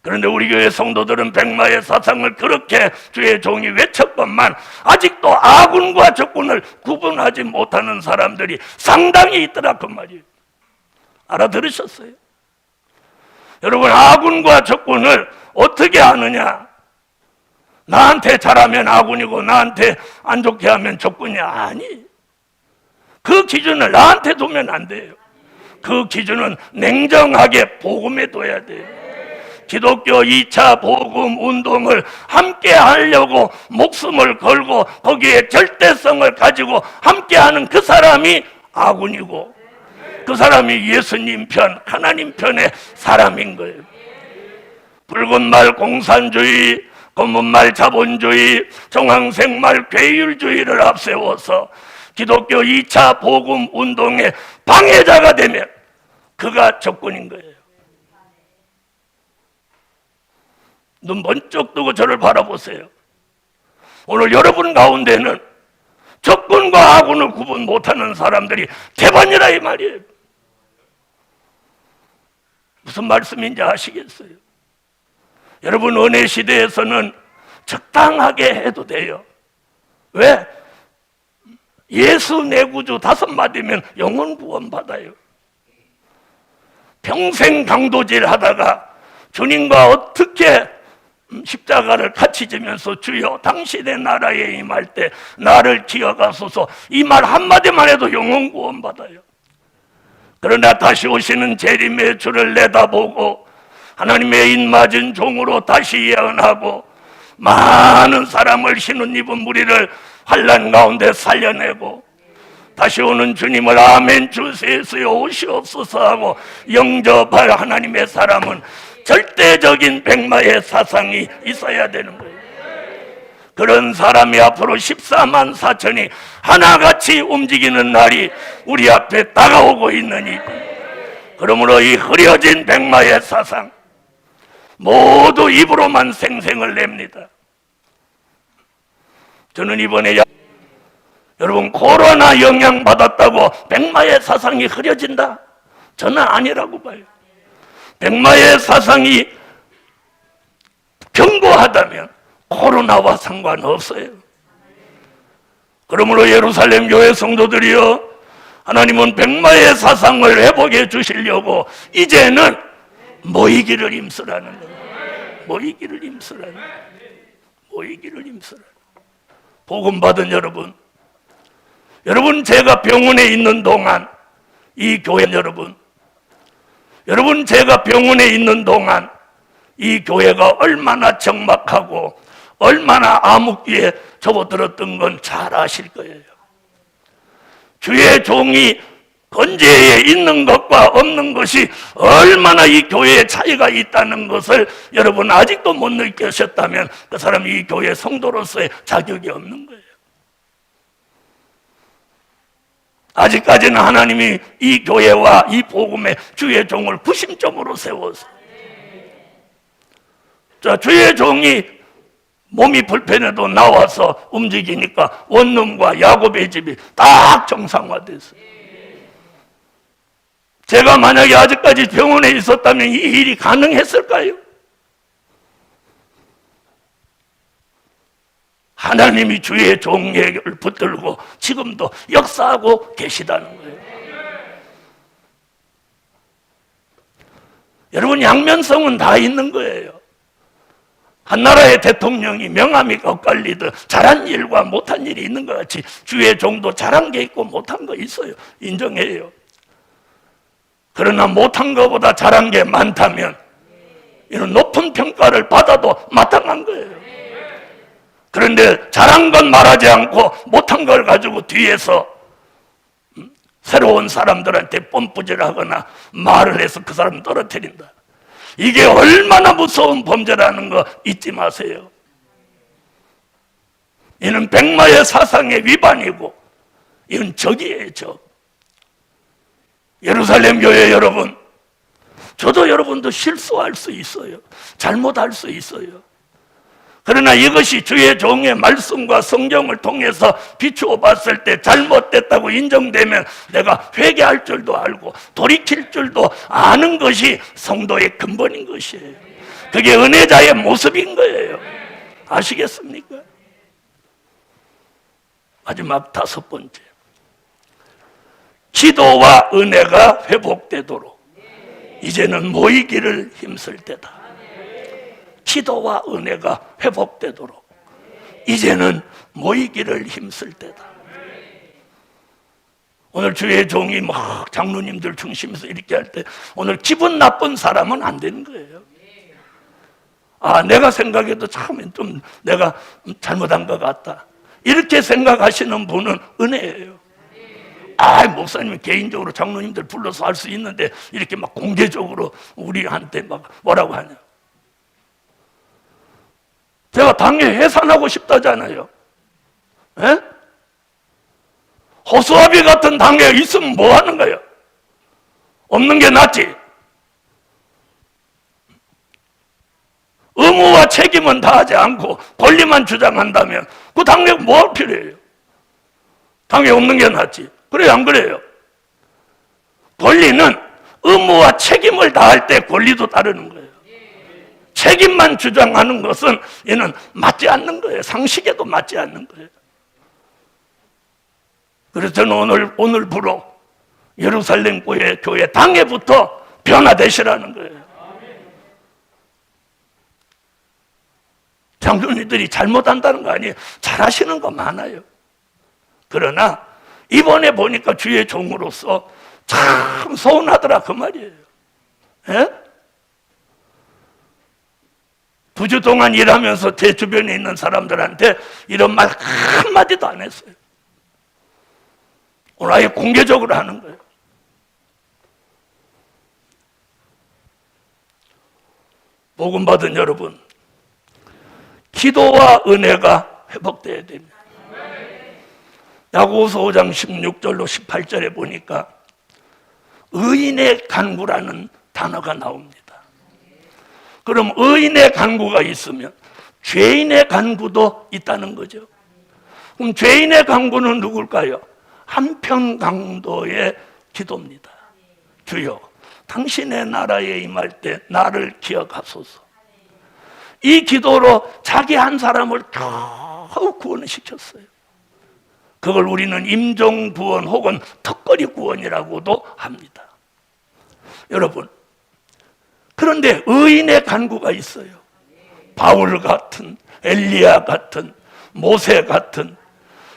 그런데 우리 교회 성도들은 백마의 사상을 그렇게 주의 종이 외쳤건만 아직도 아군과 적군을 구분하지 못하는 사람들이 상당히 있더라 그 말이에요. 알아들으셨어요? 여러분, 아군과 적군을 어떻게 아느냐? 나한테 잘하면 아군이고 나한테 안 좋게 하면 적군이 아니. 그 기준을 나한테 두면 안 돼요. 그 기준은 냉정하게 복음에 둬야 돼요. 기독교 2차 복음 운동을 함께 하려고 목숨을 걸고 거기에 절대성을 가지고 함께 하는 그 사람이 아군이고 그 사람이 예수님 편, 하나님 편의 사람인 거예요. 붉은 말 공산주의, 검은 말 자본주의, 정황색 말 괴율주의를 앞세워서 기독교 2차 복음 운동의 방해자가 되면 그가 적군인 거예요. 눈 번쩍 뜨고 저를 바라보세요. 오늘 여러분 가운데는 적군과 아군을 구분 못하는 사람들이 대반이라 이 말이에요. 무슨 말씀인지 아시겠어요? 여러분, 은혜 시대에서는 적당하게 해도 돼요. 왜? 예수 내 구주 5마디면 영혼 구원 받아요. 평생 강도질 하다가 주님과 어떻게 십자가를 같이 지면서 주여 당신의 나라에 임할 때 나를 기억하소서, 이 말 한마디만 해도 영혼 구원 받아요. 그러나 다시 오시는 재림의 주를 내다보고 하나님의 인맞은 종으로 다시 예언하고 많은 사람을 신은 무리를 환난 가운데 살려내고 다시 오는 주님을 아멘 주세요 오시옵소서 하고 영접할 하나님의 사람은 절대적인 백마의 사상이 있어야 되는 거예요. 그런 사람이 앞으로 14만 4천이 하나같이 움직이는 날이 우리 앞에 다가오고 있느니, 그러므로 이 흐려진 백마의 사상 모두 입으로만 생생을 냅니다. 저는 이번에 여러분 코로나 영향받았다고 백마의 사상이 흐려진다? 저는 아니라고 봐요. 백마의 사상이 견고하다면 코로나와 상관없어요. 그러므로 예루살렘 교회 성도들이여, 하나님은 백마의 사상을 회복해 주시려고 이제는 모이기를 힘쓰라는 거예요. 모이기를 힘쓰라는 거예요. 모이기를 힘쓰라는 거예요. 복음 받은 여러분, 제가 병원에 있는 동안 이 교회 여러분 제가 병원에 있는 동안 이 교회가 얼마나 적막하고 얼마나 암흑기에 접어들었던 건 잘 아실 거예요. 주의 종이 건재에 있는 것과 없는 것이 얼마나 이 교회에 차이가 있다는 것을 여러분 아직도 못 느끼셨다면 그 사람이 이 교회 성도로서의 자격이 없는 거예요. 아직까지는 하나님이 이 교회와 이 복음의 주의 종을 구심점으로 세워서, 자, 주의 종이 몸이 불편해도 나와서 움직이니까 원룸과 야곱의 집이 딱 정상화됐어요. 제가 만약에 아직까지 병원에 있었다면 이 일이 가능했을까요? 하나님이 주의 종에게 붙들고 지금도 역사하고 계시다는 거예요. 여러분, 양면성은 다 있는 거예요. 한 나라의 대통령이 명함이 엇갈리듯 잘한 일과 못한 일이 있는 것 같이 주의 종도 잘한 게 있고 못한 거 있어요. 인정해요. 그러나 못한 것보다 잘한 게 많다면 이런 높은 평가를 받아도 마땅한 거예요. 그런데 잘한 건 말하지 않고 못한 걸 가지고 뒤에서 새로운 사람들한테 뽐뿌질하거나 말을 해서 그 사람 떨어뜨린다. 이게 얼마나 무서운 범죄라는 거 잊지 마세요. 이는 백마의 사상의 위반이고 이건 적이에요, 적. 예루살렘 교회 여러분, 저도 여러분도 실수할 수 있어요. 잘못할 수 있어요. 그러나 이것이 주의 종의 말씀과 성경을 통해서 비추어 봤을 때 잘못됐다고 인정되면 내가 회개할 줄도 알고 돌이킬 줄도 아는 것이 성도의 근본인 것이에요. 그게 은혜자의 모습인 거예요. 아시겠습니까? 마지막 5번째, 기도와 은혜가 회복되도록 이제는 모이기를 힘쓸 때다. 기도와 은혜가 회복되도록. 이제는 모이기를 힘쓸 때다. 오늘 주의 종이 막 장로님들 중심에서 이렇게 할 때 오늘 기분 나쁜 사람은 안 되는 거예요. 내가 생각해도 참 좀 내가 잘못한 것 같다, 이렇게 생각하시는 분은 은혜예요. 목사님 개인적으로 장로님들 불러서 할 수 있는데 이렇게 막 공개적으로 우리한테 막 뭐라고 하냐. 제가 당회 해산하고 싶다잖아요. 에? 호수아비 같은 당회가 있으면 뭐 하는 거예요? 없는 게 낫지. 의무와 책임은 다하지 않고 권리만 주장한다면 그 당회가 뭐 필요해요? 당회 없는 게 낫지. 그래요, 안 그래요? 권리는 의무와 책임을 다할 때 권리도 따르는 거예요. 책임만 주장하는 것은 얘는 맞지 않는 거예요. 상식에도 맞지 않는 거예요. 그래서 저는 오늘부로 예루살렘 교회 당회부터 변화되시라는 거예요. 장로님들이 잘못한다는 거 아니에요. 잘하시는 거 많아요. 그러나 이번에 보니까 주의 종으로서 참 서운하더라, 그 말이에요. 예? 2주 동안 일하면서 제 주변에 있는 사람들한테 이런 말 한마디도 안 했어요. 오늘 아예 공개적으로 하는 거예요. 복음 받은 여러분, 기도와 은혜가 회복되어야 됩니다. 야고보서 5장 16절로 18절에 보니까 의인의 간구라는 단어가 나옵니다. 그럼 의인의 간구가 있으면 죄인의 간구도 있다는 거죠. 그럼 죄인의 간구는 누굴까요? 한편 강도의 기도입니다. 주여, 당신의 나라에 임할 때 나를 기억하소서. 이 기도로 자기 한 사람을 겨우 구원을 시켰어요. 그걸 우리는 임종구원 혹은 턱걸이 구원이라고도 합니다. 여러분, 그런데 의인의 간구가 있어요. 바울 같은, 엘리야 같은, 모세 같은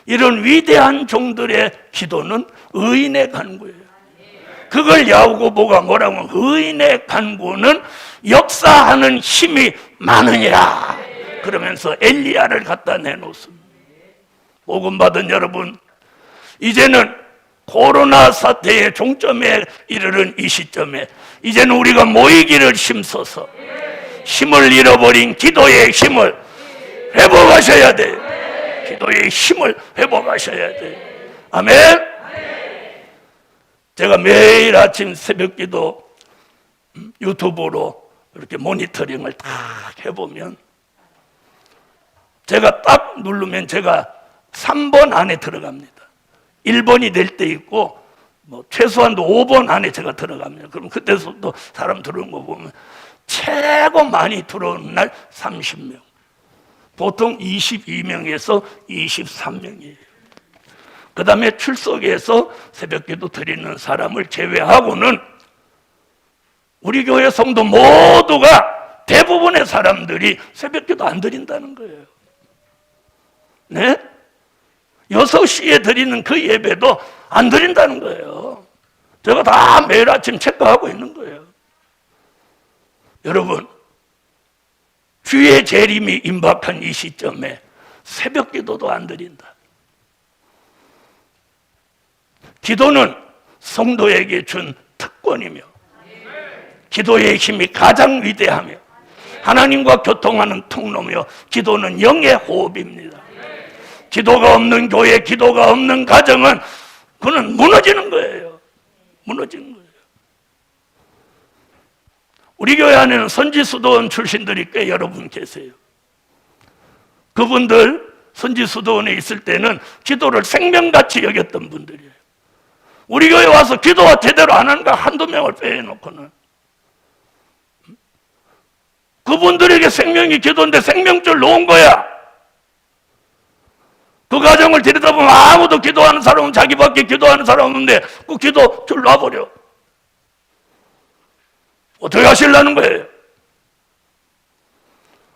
이런 위대한 종들의 기도는 의인의 간구예요. 그걸 야고보가 뭐라고 하면 의인의 간구는 역사하는 힘이 많으니라 그러면서 엘리야를 갖다 내놓습니다. 복음 받은 여러분, 이제는 코로나 사태의 종점에 이르는 이 시점에 이제는 우리가 모이기를 힘써서 힘을 잃어버린 기도의 힘을 회복하셔야 돼요. 기도의 힘을 회복하셔야 돼요. 아멘. 제가 매일 아침 새벽기도 유튜브로 이렇게 모니터링을 다 해보면 제가 딱 누르면 제가 3번 안에 들어갑니다. 1번이 될 때 있고 최소한도 5번 안에 제가 들어갑니다. 그럼 그때서도 사람 들어오는 거 보면 최고 많이 들어오는 날 30명, 보통 22명에서 23명이에요. 그 다음에 출석해서 새벽기도 드리는 사람을 제외하고는 우리 교회 성도 모두가 대부분의 사람들이 새벽기도 안 드린다는 거예요. 네? 6시에 드리는 그 예배도 안 드린다는 거예요. 제가 다 매일 아침 체크하고 있는 거예요. 여러분, 주의 재림이 임박한 이 시점에 새벽기도도 안 드린다. 기도는 성도에게 준 특권이며 기도의 힘이 가장 위대하며 하나님과 교통하는 통로며 기도는 영의 호흡입니다. 기도가 없는 교회, 기도가 없는 가정은 그는 무너지는 거예요. 무너지는 거예요. 우리 교회 안에는 선지수도원 출신들이 꽤 여러분 계세요. 그분들 선지수도원에 있을 때는 기도를 생명같이 여겼던 분들이에요. 우리 교회 와서 기도가 제대로 안 하는 거 한두 명을 빼놓고는 그분들에게 생명이 기도인데 생명줄 놓은 거야. 그 가정을 들여다보면 아무도 기도하는 사람은 자기밖에 기도하는 사람 없는데 그 기도줄 놔버려. 어떻게 하시려는 거예요?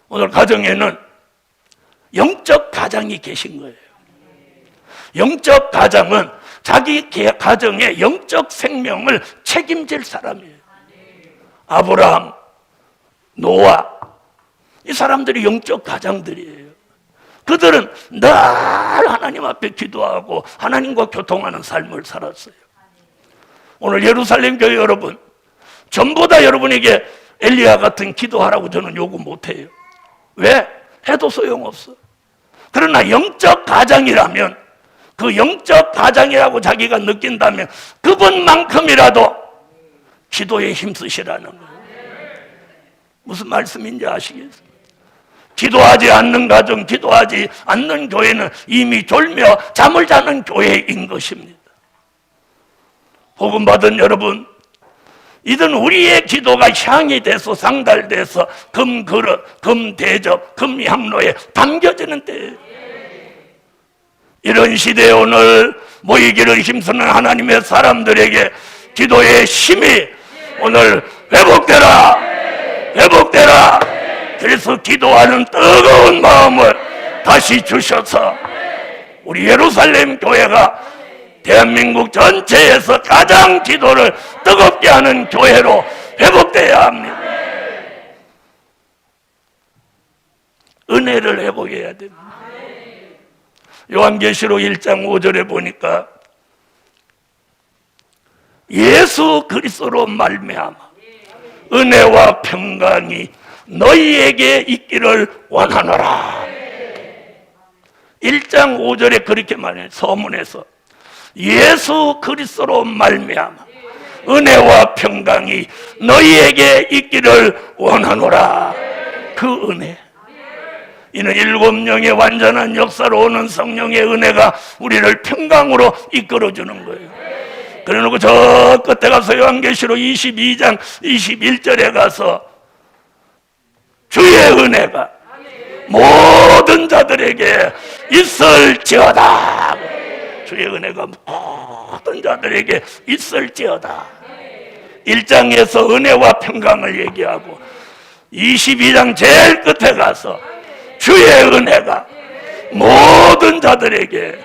오늘 가정에는 영적 가장이 계신 거예요. 영적 가장은 자기 가정의 영적 생명을 책임질 사람이에요. 아브라함, 노아, 이 사람들이 영적 가장들이에요. 그들은 늘 하나님 앞에 기도하고 하나님과 교통하는 삶을 살았어요. 오늘 예루살렘 교회 여러분, 전부 다 여러분에게 엘리야 같은 기도하라고 저는 요구 못해요. 왜? 해도 소용없어. 그러나 영적 가장이라면, 그 영적 가장이라고 자기가 느낀다면 그분만큼이라도 기도에 힘쓰시라는 거예요. 무슨 말씀인지 아시겠어요? 기도하지 않는 가정, 기도하지 않는 교회는 이미 졸며 잠을 자는 교회인 것입니다. 복음 받은 여러분, 이든 우리의 기도가 향이 돼서 상달돼서 금그릇, 금대접, 금향로에 담겨지는 때예요. 이런 시대에 오늘 모이기를 힘쓰는 하나님의 사람들에게 기도의 힘이 오늘 회복되라, 회복되라. 그래서 기도하는 뜨거운 마음을 다시 주셔서 우리 예루살렘 교회가 대한민국 전체에서 가장 기도를 뜨겁게 하는 교회로 회복되어야 합니다. 은혜를 회복해야 됩니다. 요한계시록 1장 5절에 보니까 예수 그리스도로 말미암아 은혜와 평강이 너희에게 있기를 원하노라. 1장 5절에 그렇게 말해요. 서문에서 예수 그리스도로 말미암아 은혜와 평강이 너희에게 있기를 원하노라. 그 은혜, 이는 7영의 완전한 역사로 오는 성령의 은혜가 우리를 평강으로 이끌어주는 거예요. 그래놓고 저 끝에 가서 요한계시록 22장 21절에 가서 주의 은혜가 모든 자들에게 있을지어다. 주의 은혜가 모든 자들에게 있을지어다. 1장에서 은혜와 평강을 얘기하고 22장 제일 끝에 가서 주의 은혜가 모든 자들에게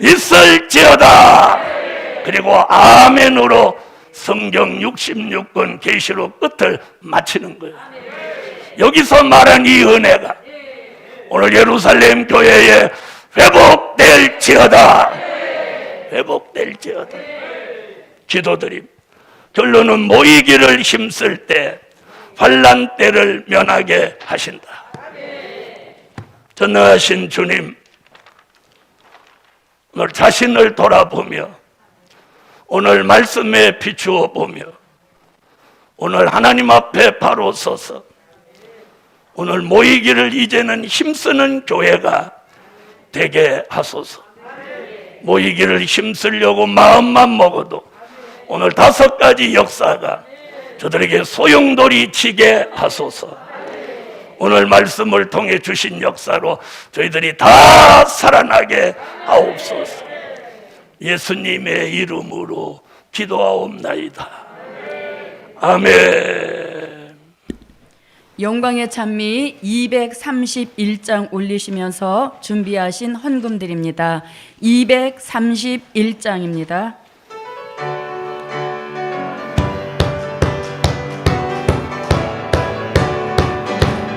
있을지어다. 그리고 아멘으로 성경 66권 계시록 끝을 마치는 거예요. 여기서 말한 이 은혜가 오늘 예루살렘 교회에 회복될지어다. 회복될지어다. 기도드림. 결론은 모이기를 힘쓸 때 환난 때를 면하게 하신다. 전능하신 주님, 오늘 자신을 돌아보며 오늘 말씀에 비추어 보며 오늘 하나님 앞에 바로 서서 오늘 모이기를 이제는 힘쓰는 교회가 되게 하소서. 모이기를 힘쓰려고 마음만 먹어도 오늘 5가지 역사가 저들에게 소용돌이 치게 하소서. 오늘 말씀을 통해 주신 역사로 저희들이 다 살아나게 하옵소서. 예수님의 이름으로 기도하옵나이다. 아멘. 영광의 찬미 231장 올리시면서 준비하신 헌금 드립니다. 231장입니다.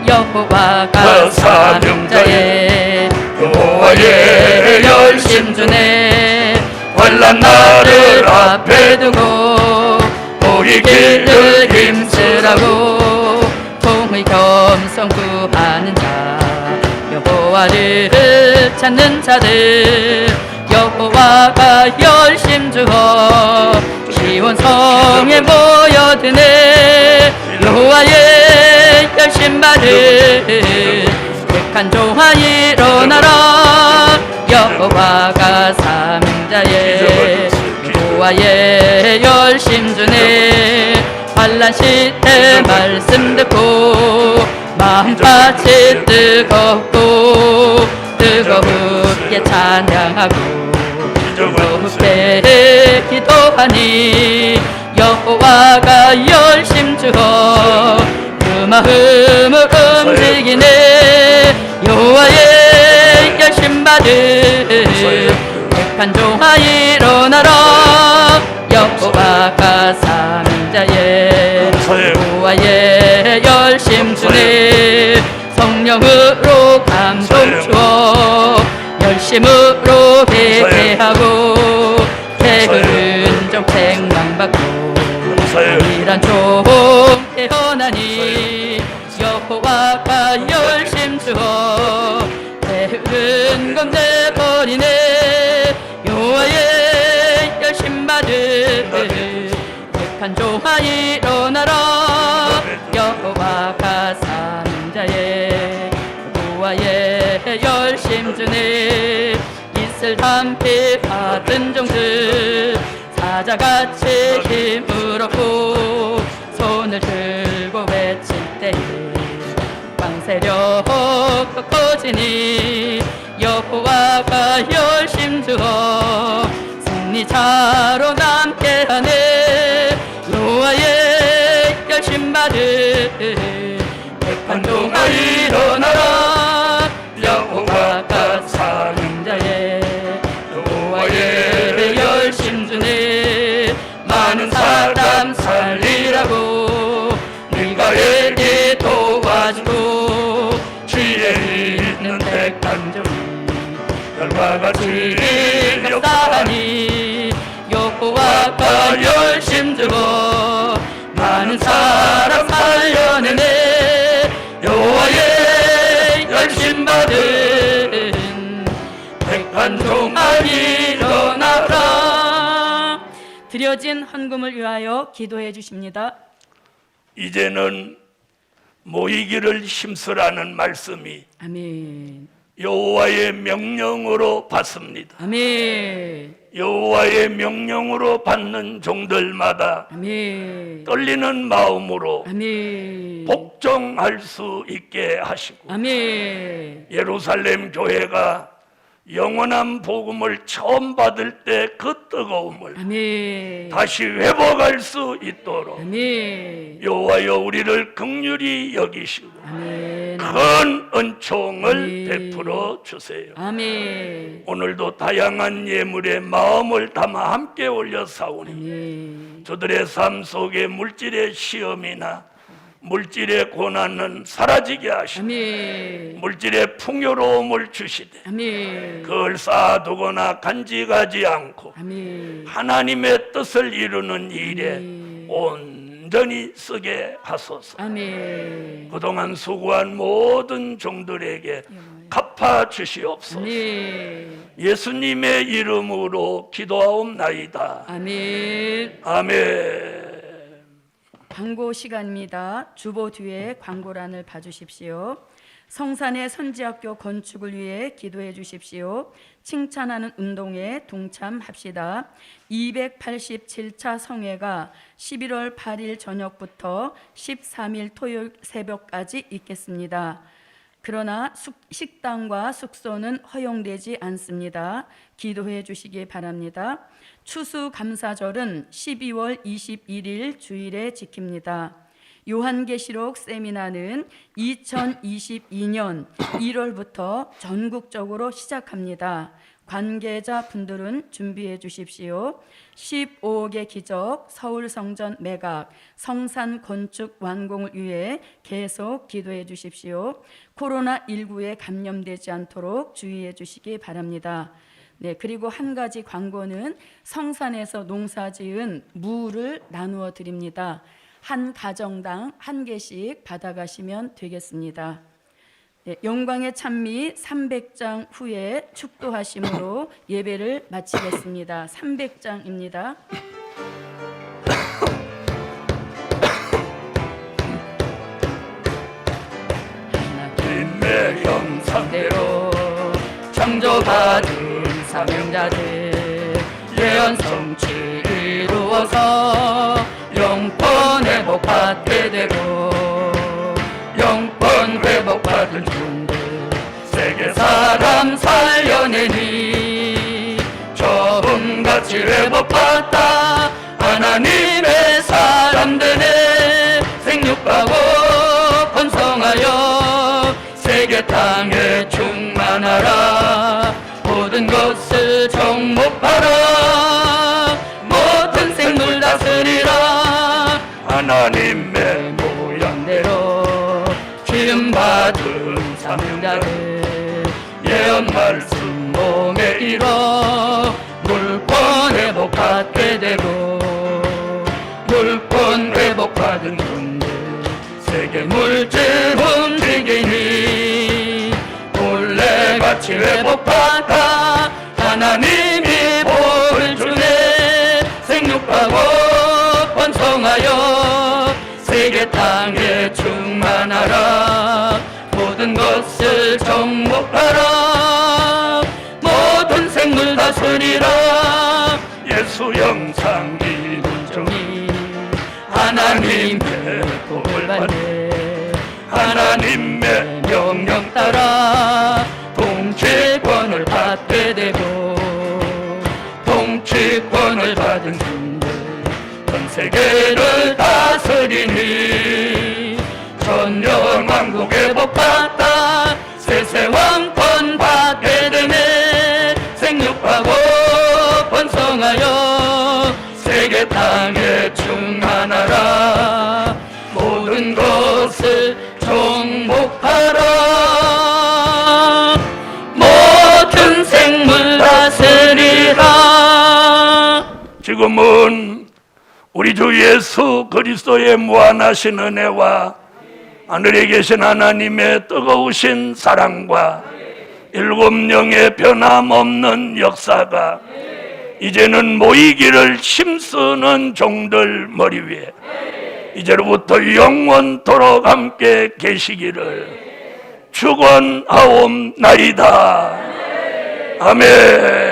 여호와가 사명자의 여호와의 열심주네 환난 나를 앞에 두고 모이기를 힘쓰라고 통의 겸손 구하는 자 여호와를 찾는 자들 여호와가 열심주어 시온성에 모여드네 여호와의 열심받을 택한 종아 일어나라 여호와가 사명자의 여호와의 열심주네 환난 시대 말씀 듣고 마음밭이 뜨겁고 뜨겁게 찬양하고 뜨겁게 기도하니 여호와가 열심주어 그 마음을 움직이네 여호와의 백한 종아 일어나라 여호와가 삼자의 여호와의 열심 주네 성령으로 감동 주어 열심으로 회개하고 게으른 정책 망받고 이란 종 깨어나니 여호와가 열심 주어 게으른 건 내버리네 여호와의 열심 받은 백한 종아 일어나라 여호와가 삼자의 여호와의 열심 주네 이슬 담배 받은 종들 사자같이 힘을 얻고 손을 들고 외칠 때에 왕세력 꺾어지니 여호와가 열심 주어 승리자로 남게 하네 여호와의 열심 받은 백한 종아 일어나라 여호와가 삼자의 여호와의 열심 주네 많은 사람 살리라고 미가엘이 도와주고 지혜 있는 백한 종이 별과 같이 격사하니 여호와가 열심 주고 많은 사람 살려내네 여호와의 열심 받은 백한 종아 일어나라. 드려진 헌금을 위하여 기도해 주십니다. 이제는 모이기를 힘쓰라는 말씀이 아멘. 여호와의 명령으로 받습니다. 아멘. 여호와의 명령으로 받는 종들마다 아멘. 떨리는 마음으로 아멘. 복종할 수 있게 하시고 아멘. 예루살렘 교회가 영원한 복음을 처음 받을 때 그 뜨거움을 아멘. 다시 회복할 수 있도록 아멘. 여호와여 우리를 긍휼히 여기시고 아멘. 큰 은총을 아멘. 베풀어 주세요. 아멘. 오늘도 다양한 예물에 마음을 담아 함께 올려 사오니 아멘. 저들의 삶 속에 물질의 시험이나 물질의 고난은 사라지게 하시고 아멘. 물질의 풍요로움을 주시되 아멘. 그걸 쌓아두거나 간직하지 않고 아멘. 하나님의 뜻을 이루는 일에 아멘. 온전히 쓰게 하소서. 아멘. 그동안 수고한 모든 종들에게 갚아 주시옵소서. 아멘. 예수님의 이름으로 기도하옵나이다. 아멘. 아멘. 광고 시간입니다. 주보 뒤에 광고란을 봐주십시오. 성산의 선지학교 건축을 위해 기도해 주십시오. 칭찬하는 운동에 동참합시다. 287차 성회가 11월 8일 저녁부터 13일 토요일 새벽까지 있겠습니다. 그러나 식당과 숙소는 허용되지 않습니다. 기도해 주시기 바랍니다. 추수감사절은 12월 21일 주일에 지킵니다. 요한계시록 세미나는 2022년 1월부터 전국적으로 시작합니다. 관계자분들은 준비해 주십시오. 15개 기적, 서울성전 매각, 성산 건축 완공을 위해 계속 기도해 주십시오. 코로나19에 감염되지 않도록 주의해 주시기 바랍니다. 네, 그리고 한 가지 광고는 성산에서 농사지은 무를 나누어 드립니다. 한 가정당 한 개씩 받아가시면 되겠습니다. 네, 영광의 찬미 300장 후에 축도하심으로 예배를 마치겠습니다. 300장입니다. 하나님의 형상대로 창조받은 사명자들 예언 성취 이루어서 영권 회복받게 되고 영권 회복받은 종들 세계 사람 살려내니 처음같이 회복받다 하나님의 사람 되네 생육하고 번성하여 세계 땅에 충만하라 것을 정복하라. 모든 생물 다스리라. 하나님의 모양대로 지음받은 사명자들 예언 말씀 몸에 일어 물권 회복받게 되고 물권 회복받은 분들 세계 물질 움직이니 본래같이 회복받아 하나님이 복을 주네. 생육하고 번성하여 세계 땅에 충만하라. 모든 것을 정복하라. 모든 생물 다스리라. 예수 형상 이문종이 하나님의 복을 받네. 하나님의 명령 따라 통치권을 받게 되고 통치권을 받은 분들 전 세계를 다스리니 전년 왕국에 복받다 세세왕권 받게 되네. 생육하고 번성하여 세계 땅에 충만하라. 모든 것을 정복하라. 모든 생물 다스리라. 지금은 우리 주 예수 그리스도의 무한하신 은혜와 하늘에 계신 하나님의 뜨거우신 사랑과 일곱 영의 변함없는 역사가 이제는 모이기를 힘쓰는 종들 머리 위에 이제로부터 영원토록 함께 계시기를 축원하옵나이다. 아멘.